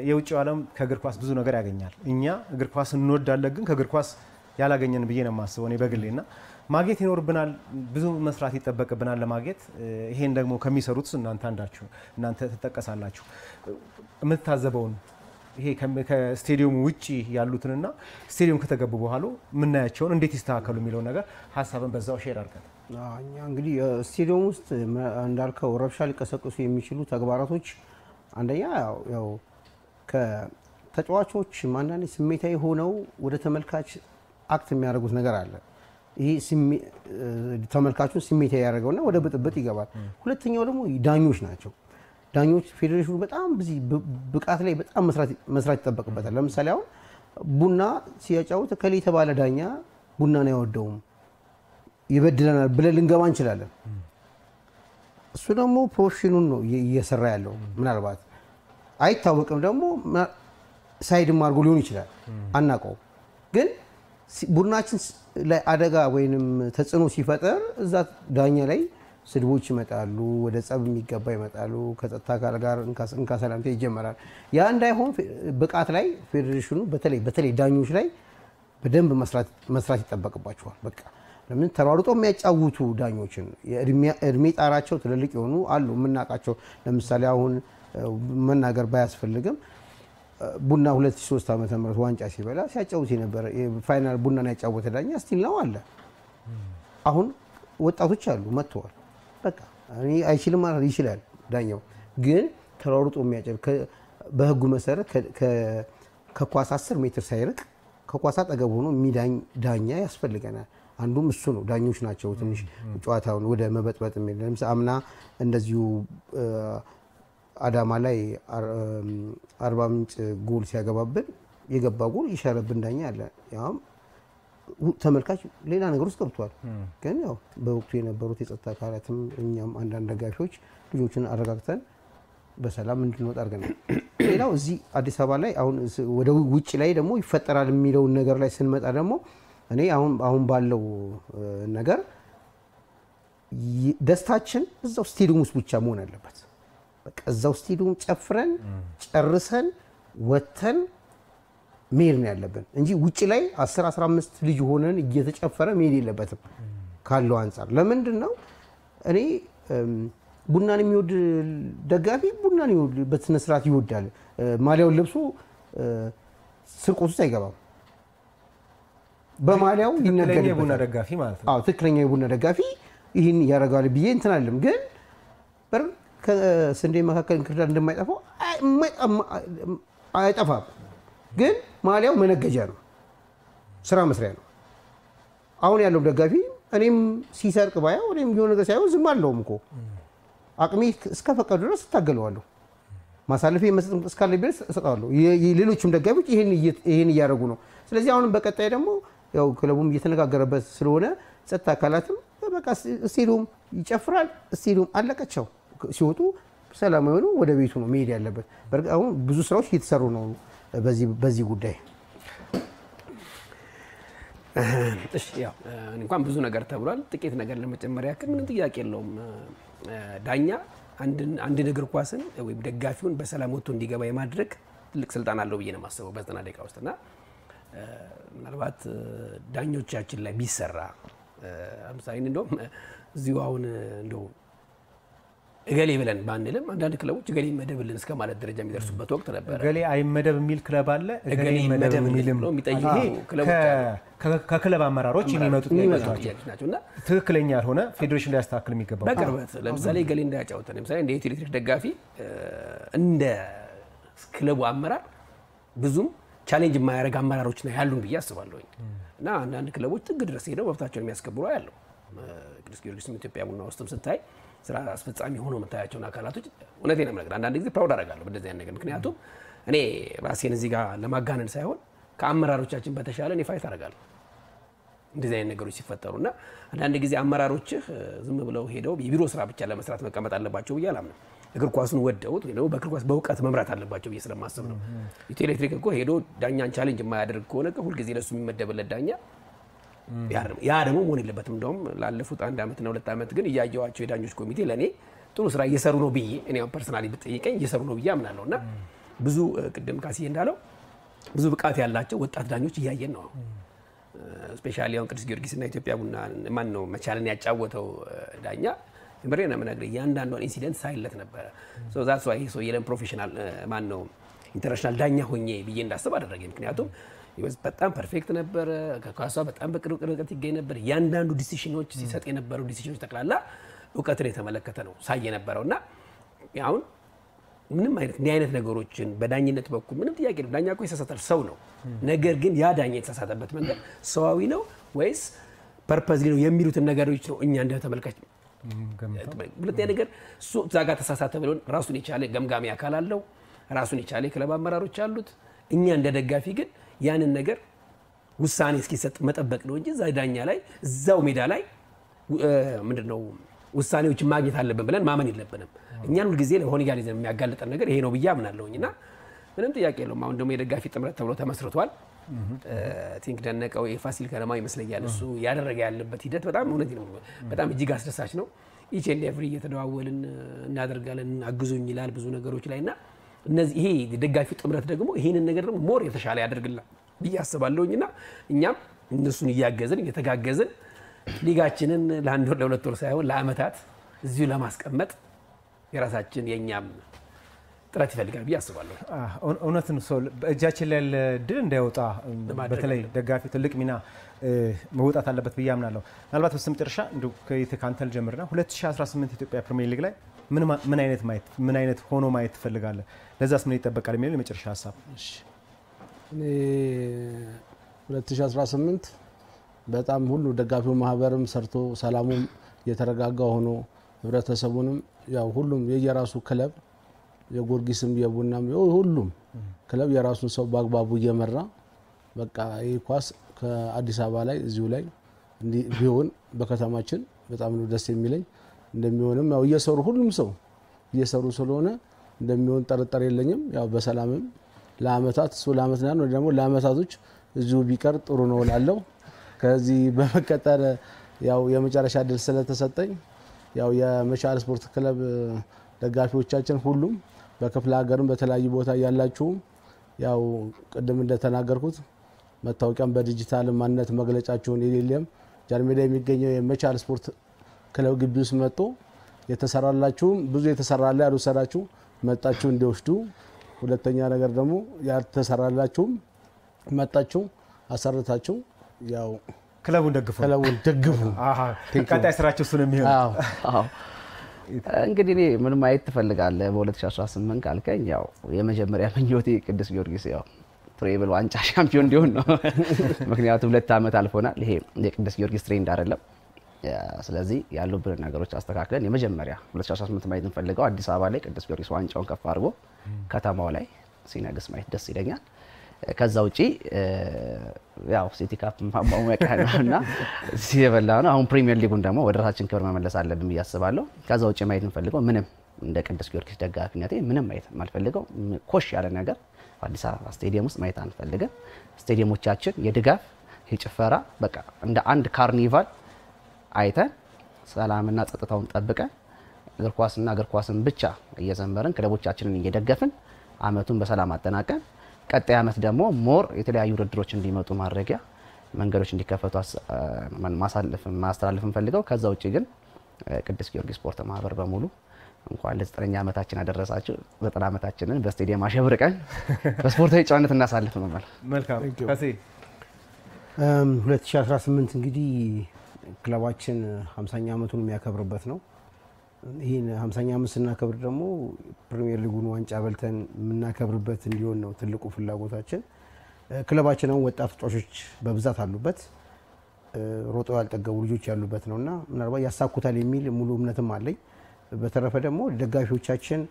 የውጭው ዓለም ከእግር ኳስ ብዙ ነገር ያገኛል። እኛ እግር ኳስ እንወዳለን፣ ግን ከእግር ኳስ ያላገኘን ብዬ ነው የማስበው እኔ በግሌና ማግኘት ይኖርብናል፣ ብዙ መስራት ይጠበቅብናል ለማግኘት። ይሄን ደግሞ ከሚሰሩት እናንተ ተጠቀሳላችሁ። የምትታዘበውን ይሄ ከስቴዲየሙ ውጪ ያሉትንና ስቴዲየም ከተገቡ በኋላ ምናያቸውን እንዴት ይስተካከሉ የሚለው ነገር ሀሳብን በዛው ሼር አድርገን እኛ እንግዲህ ስቴዲየም ውስጥ እንዳልከው ረብሻ ሊቀሰቅሱ የሚችሉ ተግባራቶች አንደኛ ያው ከተጫዋቾች አንዳንዴ ስሜታዊ ሆነው ወደ ተመልካች አክት የሚያደርጉት ነገር አለ። ይሄ ተመልካቹን ስሜታዊ ያደርገውና ወደ ብጥብጥ ይገባል። ሁለተኛው ደግሞ ዳኞች ናቸው። ዳኞች ፌዴሬሽኑ በጣም ብቃት ላይ በጣም መስራት ይጠበቅበታል። ለምሳሌ አሁን ቡና ሲያጫውት ከሌ የተባለ ዳኛ ቡናን አይወደውም ይበድለናል ብለን ልንገባ እንችላለን። እሱ ደግሞ ፕሮፌሽኑን ነው እየሰራ ያለው። ምናልባት አይታወቅም፣ ደግሞ ሳይድም አድርጎ ሊሆን ይችላል፣ አናውቀውም። ግን ቡድናችን ላይ አደጋ ወይንም ተጽዕኖ ሲፈጠር እዛ ዳኛ ላይ ስድቦች ይመጣሉ፣ ወደ ጸብ የሚገባ ይመጣሉ፣ ከጸጥታ አካል ጋር እንካ ሰላምታ ይጀመራል። ያ እንዳይሆን ብቃት ላይ ፌዴሬሽኑ በተለይ ዳኞች ላይ በደንብ መስራት ይጠበቅባቸዋል። በቃ ለምን ተሯሩጦ የሚያጫውቱ ዳኞችን የእድሜ ጣራቸው ትልልቅ የሆኑ አሉ የምናውቃቸው። ለምሳሌ አሁን መናገር ባያስፈልግም ቡና 2003 ዓመተ ምህረት ዋንጫ ሲበላ ሲያጫውት የነበረ ፋይናል ቡናን ያጫወተ ዳኛ ስቲል ነው አለ። አሁን ወጣቶች አሉ መጥተዋል። በቃ እኔ አይችልም ማለት ይችላል ዳኛው፣ ግን ተሯሩጦ የሚያጨል በህጉ መሰረት ከኳስ 10 ሜትር ሳይርቅ ከኳስ አጠገብ ሆኖ የሚዳኝ ዳኛ ያስፈልገናል። አንዱም እሱ ነው። ዳኞች ናቸው ትንሽ ጨዋታውን ወደ መበጥበጥ የሚል ለምሳሌ አምና እንደዚሁ አዳማ ላይ አርባ ምንጭ ጎል ሲያገባብን የገባ ጎል ይሻረብን ዳኛ አለ። ያው ተመልካች ሌላ ነገር ውስጥ ገብቷል። ግን ያው በወቅቱ የነበሩት የጸጥታ አካላትም እኛም አንዳንድ ደጋፊዎች ልጆችን አረጋግተን በሰላም እንድንወጣ አድርገናል። ሌላው እዚህ አዲስ አበባ ላይ አሁን ወደ ውጭ ላይ ደግሞ ይፈጠራል የሚለውን ነገር ላይ ስንመጣ ደግሞ እኔ አሁን ባለው ነገር ደስታችን እዛው ስቴዲየም ውስጥ ብቻ መሆን አለበት። በቃ እዛው ስቴዲየም ጨፍረን ጨርሰን ወተን መሄድ ነው ያለብን እንጂ ውጭ ላይ 10-15 ልጅ ሆነን እየተጨፈረ መሄድ የለበትም ካለው አንፃር። ለምንድን ነው እኔ ቡናን የሚወድ ደጋፊ ቡናን ይወድ በስነ ስርዓት ይወዳል። ማሊያውን ለብሶ ስርቆት ውስጥ አይገባም። በማሊያው ይነገራል የቡና ደጋፊ ማለት ነው። አዎ ትክክለኛ የቡና ደጋፊ ይህን ያደርጋል ብዬ እንትን አለም። ግን ከስንዴ መካከል እንክርዳድ እንደማይጠፋው አይጠፋም። ግን ማሊያው መነገጃ ነው፣ ስራ መስሪያ ነው። አሁን ያለው ደጋፊ እኔም ሲሰርቅ ባያው እኔም የሆነ ነገር ሳይሆን ዝም አለውም እኮ አቅሜ እስከፈቀዱ ድረስ እታገለዋለሁ። ማሳለፌ መስጠት እስካለ ድረስ እሰጣለሁ። ሌሎችም ደጋፊዎች ይሄን እያደረጉ ነው። ስለዚህ አሁንም በቀጣይ ደግሞ ያው ክለቡም እየተነጋገረበት ስለሆነ ጸጥታ አካላትም በቃ ስቴዲየም ይጨፍራል፣ ስቴዲየም አለቀቸው ሲወጡ ሰላማዊ ሆኖ ወደ ቤቱ ነው መሄድ ያለበት። በርግጥ አሁን ብዙ ስራዎች እየተሰሩ ነው በዚህ ጉዳይ። እሺ ያው እንኳን ብዙ ነገር ተብሏል። ጥቂት ነገር ለመጨመር ያክል ምንም ጥያቄ የለውም። ዳኛ አንድን እግር ኳስን ወይም ደጋፊውን በሰላም ወጥቶ እንዲገባ የማድረግ ትልቅ ስልጣን አለው ብዬ ነው የማስበው በ90 ደቂቃ ውስጥና ምናልባት ዳኞቻችን ላይ ቢሰራ አምሳይን እንደውም እዚሁ አሁን እንደው እገሌ ብለን ባንልም አንዳንድ ክለቦች እገሌ ይመደብልን እስከ ማለት ደረጃ የሚደርሱበት ወቅት ነበር። እገሌ አይመደብ የሚል ክለብ አለ፣ እገሌ ይመደብ የሚልም ነው የሚጠይቁ ክለቦች ከክለብ አመራሮች የሚመጡት ናቸውና ትክክለኛ ያልሆነ ፌዴሬሽን ላይ ያስተካክል የሚገባው በቅርበት ለምሳሌ እገሌ እንዳያጫውተን ለምሳሌ እንደ ኢትዮ ኤሌክትሪክ ደጋፊ እንደ ክለቡ አመራር ብዙም ቻሌንጅ የማያደርግ አመራሮች ነው ያሉን ብዬ አስባለሁ። እና አንዳንድ ክለቦች ጥግ ድረስ ሄደው መብታቸውን የሚያስከብሩ ያለው ቅዱስ ጊዮርጊስም ኢትዮጵያ ቡና ውስጥም ስታይ ስራ አስፈጻሚ ሆኖ የምታያቸውን አካላቶች እውነቴን ነው የምነግርህ አንዳንድ ጊዜ ፕራውድ አደርጋለሁ በእንደዚህ አይነት ነገር። ምክንያቱም እኔ ራሴን እዚህ ጋር ለማጋነን ሳይሆን ከአመራሮቻችን በተሻለ እኔ ፋይት አደርጋለሁ እንደዚህ አይነት ነገሮች ሲፈጠሩና አንዳንድ ጊዜ አመራሮችህ ዝም ብለው ሄደው የቢሮ ስራ ብቻ ለመስራት መቀመጥ አለባቸው ብዬ አላምንም። እግር ኳሱን ወደውት ወይ ደግሞ በእግር ኳስ በእውቀት መምራት አለባቸው ብዬ ስለማስብ ነው። ኢትዮ ኤሌክትሪክ እኮ ሄዶ ዳኛን ቻሌንጅ የማያደርግ ከሆነ ሁልጊዜ ለሱ የሚመደብለት ዳኛ ያ ደግሞ መሆን የለበትም። እንደውም ላለፉት 1 ዓመትና 2 ዓመት ግን እያየዋቸው የዳኞች ኮሚቴ ለእኔ ጥሩ ስራ እየሰሩ ነው ብዬ እኔ ፐርሰናሊ ብጠይቀኝ እየሰሩ ነው ብዬ አምናለሁ። እና ብዙ ቅድም ካሲዬ እንዳለው ብዙ ብቃት ያላቸው ወጣት ዳኞች እያየን ነው። ስፔሻሊ አሁን ቅዱስ ጊዮርጊስና ኢትዮጵያ ቡና ማን ነው መቻልን ያጫወተው ዳኛ ምሬና ምናግሬ ያንዳንዷን ኢንሲደንት ሳይለት ነበረ። ሶ ዛትስ ዋይ ሶ የለም ፕሮፌሽናል ማን ነው ኢንተርናሽናል ዳኛ ሆኜ ብዬ እንዳስብ አደረገኝ። ምክንያቱም በጣም ፐርፌክት ነበረ። ከኳሷ በጣም በቅርብ ርቀት ይገኝ ነበር። ያንዳንዱ ዲሲሽኖች ሲሰጥ የነበረው ዲሲሽኖች ጠቅላላ እውቀትን የተመለከተ ነው ሳይ የነበረውና አሁን ምንም አይነት ነገሮችን በዳኝነት በኩል ምንም ጥያቄ ነው። ዳኛ እኮ ይሳሳታል፣ ሰው ነው። ነገር ግን ያ ዳኛ የተሳሳተበት መንገድ ሰዋዊ ነው ወይስ ፐርፐዝሊ ነው የሚሉትን ነገሮች ነው እኛ እንደ ተመልካች ሁለተኛ ነገር እሱ እዛ ጋር ተሳሳተ ብሎን ራሱን የቻለ ገምጋሚ አካል አለው፣ ራሱን የቻለ ክለብ አመራሮች አሉት። እኛ እንደ ደጋፊ ግን ያንን ነገር ውሳኔ እስኪሰጥ መጠበቅ ነው እንጂ እዛ ዳኛ ላይ እዛው ሜዳ ላይ ምንድነው ውሳኔዎችን ማግኘት አለብን ብለን ማመን የለብንም። እኛን ሁልጊዜ ለሆሊጋሊዝም የሚያጋልጠን ነገር ይሄ ነው ብዬ አምናለሁኝና ምንም ጥያቄ የለውም። አሁን ደግሞ የደጋፊ ጥምረት ተብሎ ተመስርቷል። ቲንክ ደነቀው የፋሲል ከነማ ይመስለኛል እሱ ያደረገ ያለበት ሂደት በጣም እውነት ነው፣ በጣም እጅግ አስደሳች ነው። ኢች ኤንድ ኤቭሪ እየተደዋወልን እናደርጋለን፣ አግዙኝ ይላል ብዙ ነገሮች ላይና እነዚህ ይሄ የደጋፊ ጥምረት ደግሞ ይሄንን ነገር ደግሞ ሞር የተሻለ ያደርግላል ብዬ አስባለሁኝና እኛም እነሱን እያገዝን እየተጋገዝን ሊጋችንን ለአንድ ወር ለሁለት ወር ሳይሆን ለአመታት እዚሁ ለማስቀመጥ የራሳችን የኛም ጥረት ይፈልጋል ብዬ አስባለሁ። እውነትን ሰው በእጃችን ላይ ድል እንዳይወጣ በተለይ ደጋፊ ትልቅ ሚና መውጣት አለበት ብዬ አምናለሁ። ምናልባት በስተመጨረሻ እንደው ከአንተ ልጀምርና 2018 ኢትዮጵያ ፕሪሚየር ሊግ ላይ ምን አይነት ሆኖ ማየት ትፈልጋለህ? ለዛስ ምን ይጠበቃል የሚለው የመጨረሻ ሀሳብ። እሺ እኔ 2018 በጣም ሁሉ ደጋፊው ማህበርም ሰርቶ ሰላሙም የተረጋጋ ሆኖ ህብረተሰቡንም ያው ሁሉም የየራሱ ክለብ የጊዮርጊስም የቡናም ሁሉም ክለብ የራሱን ሰው በአግባቡ እየመራ በቃ ይሄ ኳስ ከአዲስ አበባ ላይ እዚሁ ላይ ቢሆን በከተማችን በጣም ነው ደስ የሚለኝ። እንደሚሆንም ያው እየሰሩ ሁሉም ሰው እየሰሩ ስለሆነ እንደሚሆን ጠርጠር የለኝም። ያው በሰላምም ለአመታት እሱ ለአመት ነው ደግሞ ለአመታቶች እዚሁ ቢቀር ጥሩ ነው እላለሁ። ከዚህ በመቀጠል ያው የመጨረሻ ድል ስለተሰጠኝ ያው የመቻል ስፖርት ክለብ ደጋፊዎቻችን ሁሉም በክፍለ ሀገርም በተለያዩ ቦታ ያላችሁ ያው ቅድም እንደተናገርኩት መታወቂያም በዲጂታል ማንነት መግለጫችሁን የሌለም ጃንሜዳ የሚገኘው የመቻል ስፖርት ክለብ ግቢ ውስጥ መጥቶ የተሰራላችሁ ብዙ የተሰራላ ያልወሰዳችሁ መጣችሁ እንዲወስዱ። ሁለተኛ ነገር ደግሞ ያልተሰራላችሁም መጣችሁ አሰርታችሁ ያው ክለቡን ደግፉ። ቀጣይ ስራችሁ እሱ ነው የሚሆነው። አዎ እንግዲህ እኔ ምን ማየት ትፈልጋለህ? በ2018 ካልከኝ ያው የመጀመሪያ ምኞቴ ቅዱስ ጊዮርጊስ ያው ትሬብል ዋንጫ ሻምፒዮን እንዲሆን ነው። ምክንያቱም 2 አመት አልፎናል። ይሄ የቅዱስ ጊዮርጊስ ትሬንድ አይደለም። ስለዚህ ያሉብን ነገሮች አስተካክለን የመጀመሪያ 2018 ማየት እንፈልገው አዲስ አበባ ላይ ቅዱስ ጊዮርጊስ ዋንጫውን ከፍ አድርጎ ከተማው ላይ ሲነግስ ማየት ደስ ይለኛል። ከዛ ውጪ ያው ሲቲ ካፕ ማሟቂያ ነውና ሲበላ ነው። አሁን ፕሪሚየር ሊጉን ደግሞ ወደ ራሳችን ክብር መመለስ አለብን ብዬ አስባለሁ። ከዛ ውጪ ማየት እንፈልገው ምንም እንደ ቅዱስ ጊዮርጊስ ደጋፊነቴ ምንም ማየት የማልፈልገው ኮሽ ያለ ነገር አዲስ አበባ ስቴዲየም ውስጥ ማየት አንፈልግም። ስቴዲየሞቻችን የድጋፍ የጭፈራ በቃ እንደ አንድ ካርኒቫል አይተን ሰላምና ጸጥታውን ጠብቀን እግር ኳስን ብቻ እየዘመርን ክለቦቻችንን እየደገፍን አመቱን በሰላም አጠናቀን ቀጣይ አመት ደግሞ ሞር የተለያዩ ውድድሮች እንዲመጡ ማድረጊያ መንገዶች እንዲከፈቱ ማስተላለፍ እንፈልገው። ከዛ ውጪ ግን ቅዱስ ጊዮርጊስ ስፖርት ማህበር በሙሉ እንኳን ለ9ኛ አመታችን አደረሳችሁ። 9 አመታችንን በስቴዲየም አሸብርቀን በስፖርታዊ ጨዋነት እናሳልፍ ነው ማለት። መልካም ከሴ 2018 እንግዲህ ክለባችን 50ኛ አመቱን የሚያከብርበት ነው። ይሄን 50ኛ አመት ስናከብር ደግሞ ፕሪሚየር ሊጉን ዋንጫ በልተን የምናከብርበት እንዲሆን ነው ትልቁ ፍላጎታችን። ክለባችን አሁን ወጣት ተጫዋቾች በብዛት አሉበት፣ ሮጦ ያልጠገቡ ልጆች ያሉበት ነውና ምናልባት ያሳኩታል የሚል ሙሉ እምነትም አለኝ። በተረፈ ደግሞ ደጋፊዎቻችን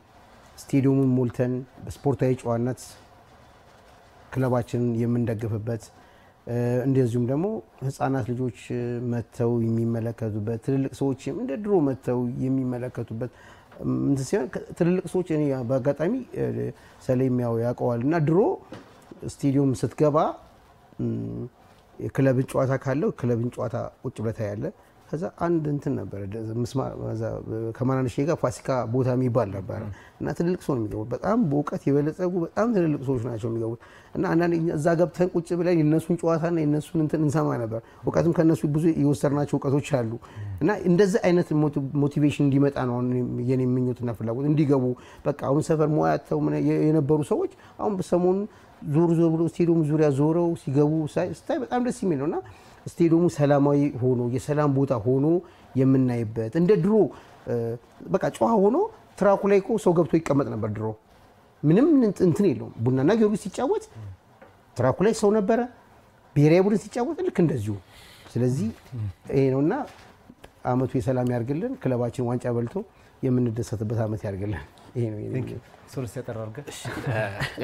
ስቴዲየሙን ሞልተን በስፖርታዊ ጨዋነት ክለባችንን የምንደግፍበት እንደዚሁም ደግሞ ህፃናት ልጆች መተው የሚመለከቱበት ትልልቅ ሰዎች እንደ ድሮ መተው የሚመለከቱበት ሲሆን ትልልቅ ሰዎች እኔ በአጋጣሚ ሰሌም ያውቀዋልና ድሮ ስቴዲየም ስትገባ የክለብን ጨዋታ ካለው ክለብን ጨዋታ ቁጭ ብለህ ታያለህ። ከዛ አንድ እንትን ነበር ከማናነሽ ጋር ፋሲካ ቦታ የሚባል ነበር እና ትልልቅ ሰው ነው የሚገቡት። በጣም በእውቀት የበለጸጉ በጣም ትልልቅ ሰዎች ናቸው የሚገቡት እና አንዳንድ እዛ ገብተን ቁጭ ብለን የነሱን ጨዋታና የነሱን እንትን እንሰማ ነበር። እውቀትም ከነሱ ብዙ የወሰድናቸው እውቀቶች አሉ እና እንደዚህ አይነት ሞቲቬሽን እንዲመጣ ነው የኔ ምኞትና ፍላጎት። እንዲገቡ በቃ አሁን ሰፈር ሙያተው የነበሩ ሰዎች አሁን በሰሞኑ ዞር ብሎ ስቴዲየም ዙሪያ ዞረው ሲገቡ ስታይ በጣም ደስ የሚል ነውና ስቴዲየሙ ሰላማዊ ሆኖ የሰላም ቦታ ሆኖ የምናይበት እንደ ድሮ በቃ ጨዋ ሆኖ ትራኩ ላይ እኮ ሰው ገብቶ ይቀመጥ ነበር። ድሮ ምንም እንትን የለውም። ቡናና ጊዮርጊስ ሲጫወት ትራኩ ላይ ሰው ነበረ። ብሔራዊ ቡድን ሲጫወት ልክ እንደዚሁ። ስለዚህ ይሄ ነውና አመቱ የሰላም ያርግልን፣ ክለባችን ዋንጫ በልቶ የምንደሰትበት አመት ያርግልን። ይሄ ነው የኔ ሶልስ ያጠራርገ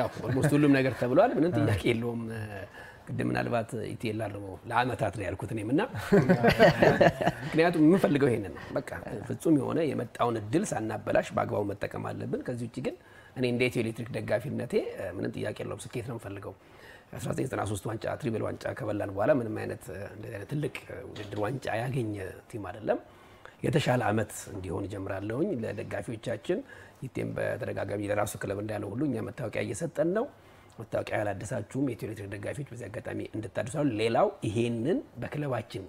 ያው ኦልሞስት ሁሉም ነገር ተብሏል። ምንም ጥያቄ የለውም። ቅድም ምናልባት ኢቲኤል ለአመታት ነው ያልኩት እኔም እና ምክንያቱም የምንፈልገው ይሄንን ነው። በቃ ፍጹም የሆነ የመጣውን እድል ሳናበላሽ በአግባቡ መጠቀም አለብን። ከዚህ ውጪ ግን እኔ እንደ ኢትዮ ኤሌክትሪክ ደጋፊነቴ ምንም ጥያቄ የለውም ስኬት ነው የምፈልገው። 1993 ዋንጫ ትሪብል ዋንጫ ከበላን በኋላ ምንም አይነት እንደዚህ አይነት ትልቅ ውድድር ዋንጫ ያገኘ ቲም አይደለም። የተሻለ አመት እንዲሆን ጀምራለሁኝ። ለደጋፊዎቻችን ኢቲኤም በተደጋጋሚ ለራሱ ክለብ እንዳለው ሁሉ እኛ መታወቂያ እየሰጠን ነው። መታወቂያ ያላደሳችሁም የኢትዮ ኤሌክትሪክ ደጋፊዎች በዚህ አጋጣሚ እንድታደሳሉ። ሌላው ይሄንን በክለባችን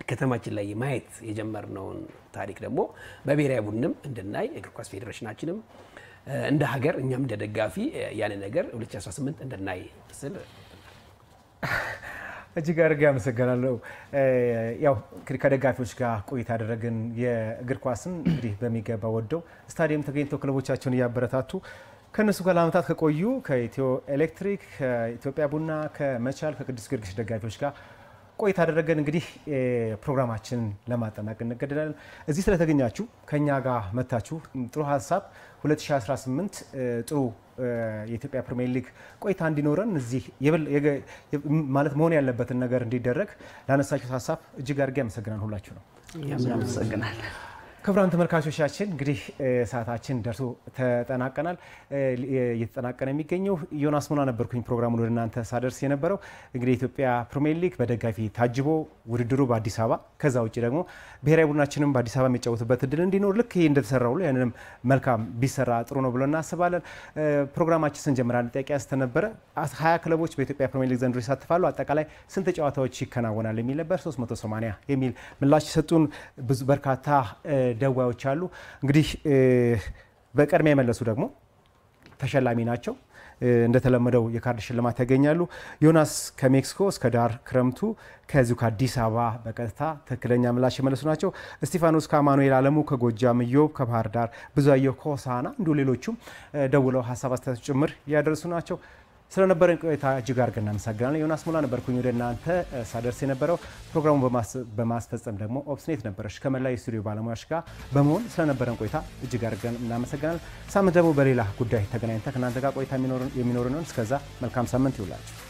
ከተማችን ላይ ማየት የጀመርነውን ታሪክ ደግሞ በብሔራዊ ቡድንም እንድናይ እግር ኳስ ፌዴሬሽናችንም እንደ ሀገር እኛም እንደ ደጋፊ ያን ነገር 2018 እንድናይ ስል እጅግ አድርጌ አመሰግናለሁ። ያው ከደጋፊዎች ጋር ቆይታ ያደረግን የእግር ኳስን እንግዲህ በሚገባ ወደው ስታዲየም ተገኝተው ክለቦቻቸውን እያበረታቱ ከነሱ ጋር ለዓመታት ከቆዩ ከኢትዮ ኤሌክትሪክ፣ ከኢትዮጵያ ቡና፣ ከመቻል፣ ከቅዱስ ጊዮርጊስ ደጋፊዎች ጋር ቆይታ አደረገን። እንግዲህ ፕሮግራማችን ለማጠናቀቅ እንገደዳለን። እዚህ ስለተገኛችሁ ከኛ ጋር መታችሁ ጥሩ ሀሳብ 2018 ጥሩ የኢትዮጵያ ፕሪሚየር ሊግ ቆይታ እንዲኖረን እዚህ ማለት መሆን ያለበትን ነገር እንዲደረግ ላነሳችሁት ሀሳብ እጅግ አድርጌ አመሰግናለሁ። ሁላችሁ ነው ያመሰግናል። ክቡራን ተመልካቾቻችን እንግዲህ ሰዓታችን ደርሶ ተጠናቀናል። እየተጠናቀነ የሚገኘው ዮናስ ሙና ነበርኩኝ ፕሮግራሙን ወደ እናንተ ሳደርስ የነበረው። እንግዲህ የኢትዮጵያ ፕሪሚየር ሊግ በደጋፊ ታጅቦ ውድድሩ በአዲስ አበባ ከዛ ውጭ ደግሞ ብሔራዊ ቡድናችንም በአዲስ አበባ የሚጫወቱበት እድል እንዲኖር ልክ ይሄ እንደተሰራው ሁሉ ያንንም መልካም ቢሰራ ጥሩ ነው ብለን እናስባለን። ፕሮግራማችን ስንጀምር አንድ ጥያቄ አንስተን ነበረ። 20 ክለቦች በኢትዮጵያ ፕሪሚየር ሊግ ዘንድሮ ይሳተፋሉ። አጠቃላይ ስንት ጨዋታዎች ይከናወናል የሚል ነበር። 380 የሚል ምላሽ ሰጡን። ብዙ በርካታ ደዋዮች አሉ። እንግዲህ በቀድሚያ የመለሱ ደግሞ ተሸላሚ ናቸው። እንደተለመደው የካርድ ሽልማት ያገኛሉ። ዮናስ ከሜክሲኮ እስከ ዳር ክረምቱ ከዚሁ ከአዲስ አበባ በቀጥታ ትክክለኛ ምላሽ የመለሱ ናቸው። እስጢፋኖስ ከአማኑኤል አለሙ ከጎጃም፣ ኢዮብ ከባህር ዳር፣ ብዙአየሁ ከሆሳዕና እንዲሁ ሌሎቹም ደውለው ሀሳብ አስተያየት ጭምር ያደርሱ ናቸው። ስለነበረን ቆይታ እጅግ አድርገን እናመሰግናለን። ዮናስ ሙላ ነበርኩኝ ወደ እናንተ ሳደርስ የነበረው። ፕሮግራሙን በማስፈጸም ደግሞ ኦፕስኔት ነበረች ከመላ የስቱዲዮ ባለሙያዎች ጋር በመሆን ስለነበረን ቆይታ እጅግ አድርገን እናመሰግናለን። ሳምንት ደግሞ በሌላ ጉዳይ ተገናኝተን ከእናንተ ጋር ቆይታ የሚኖረን እስከዛ መልካም ሳምንት ይውላችሁ።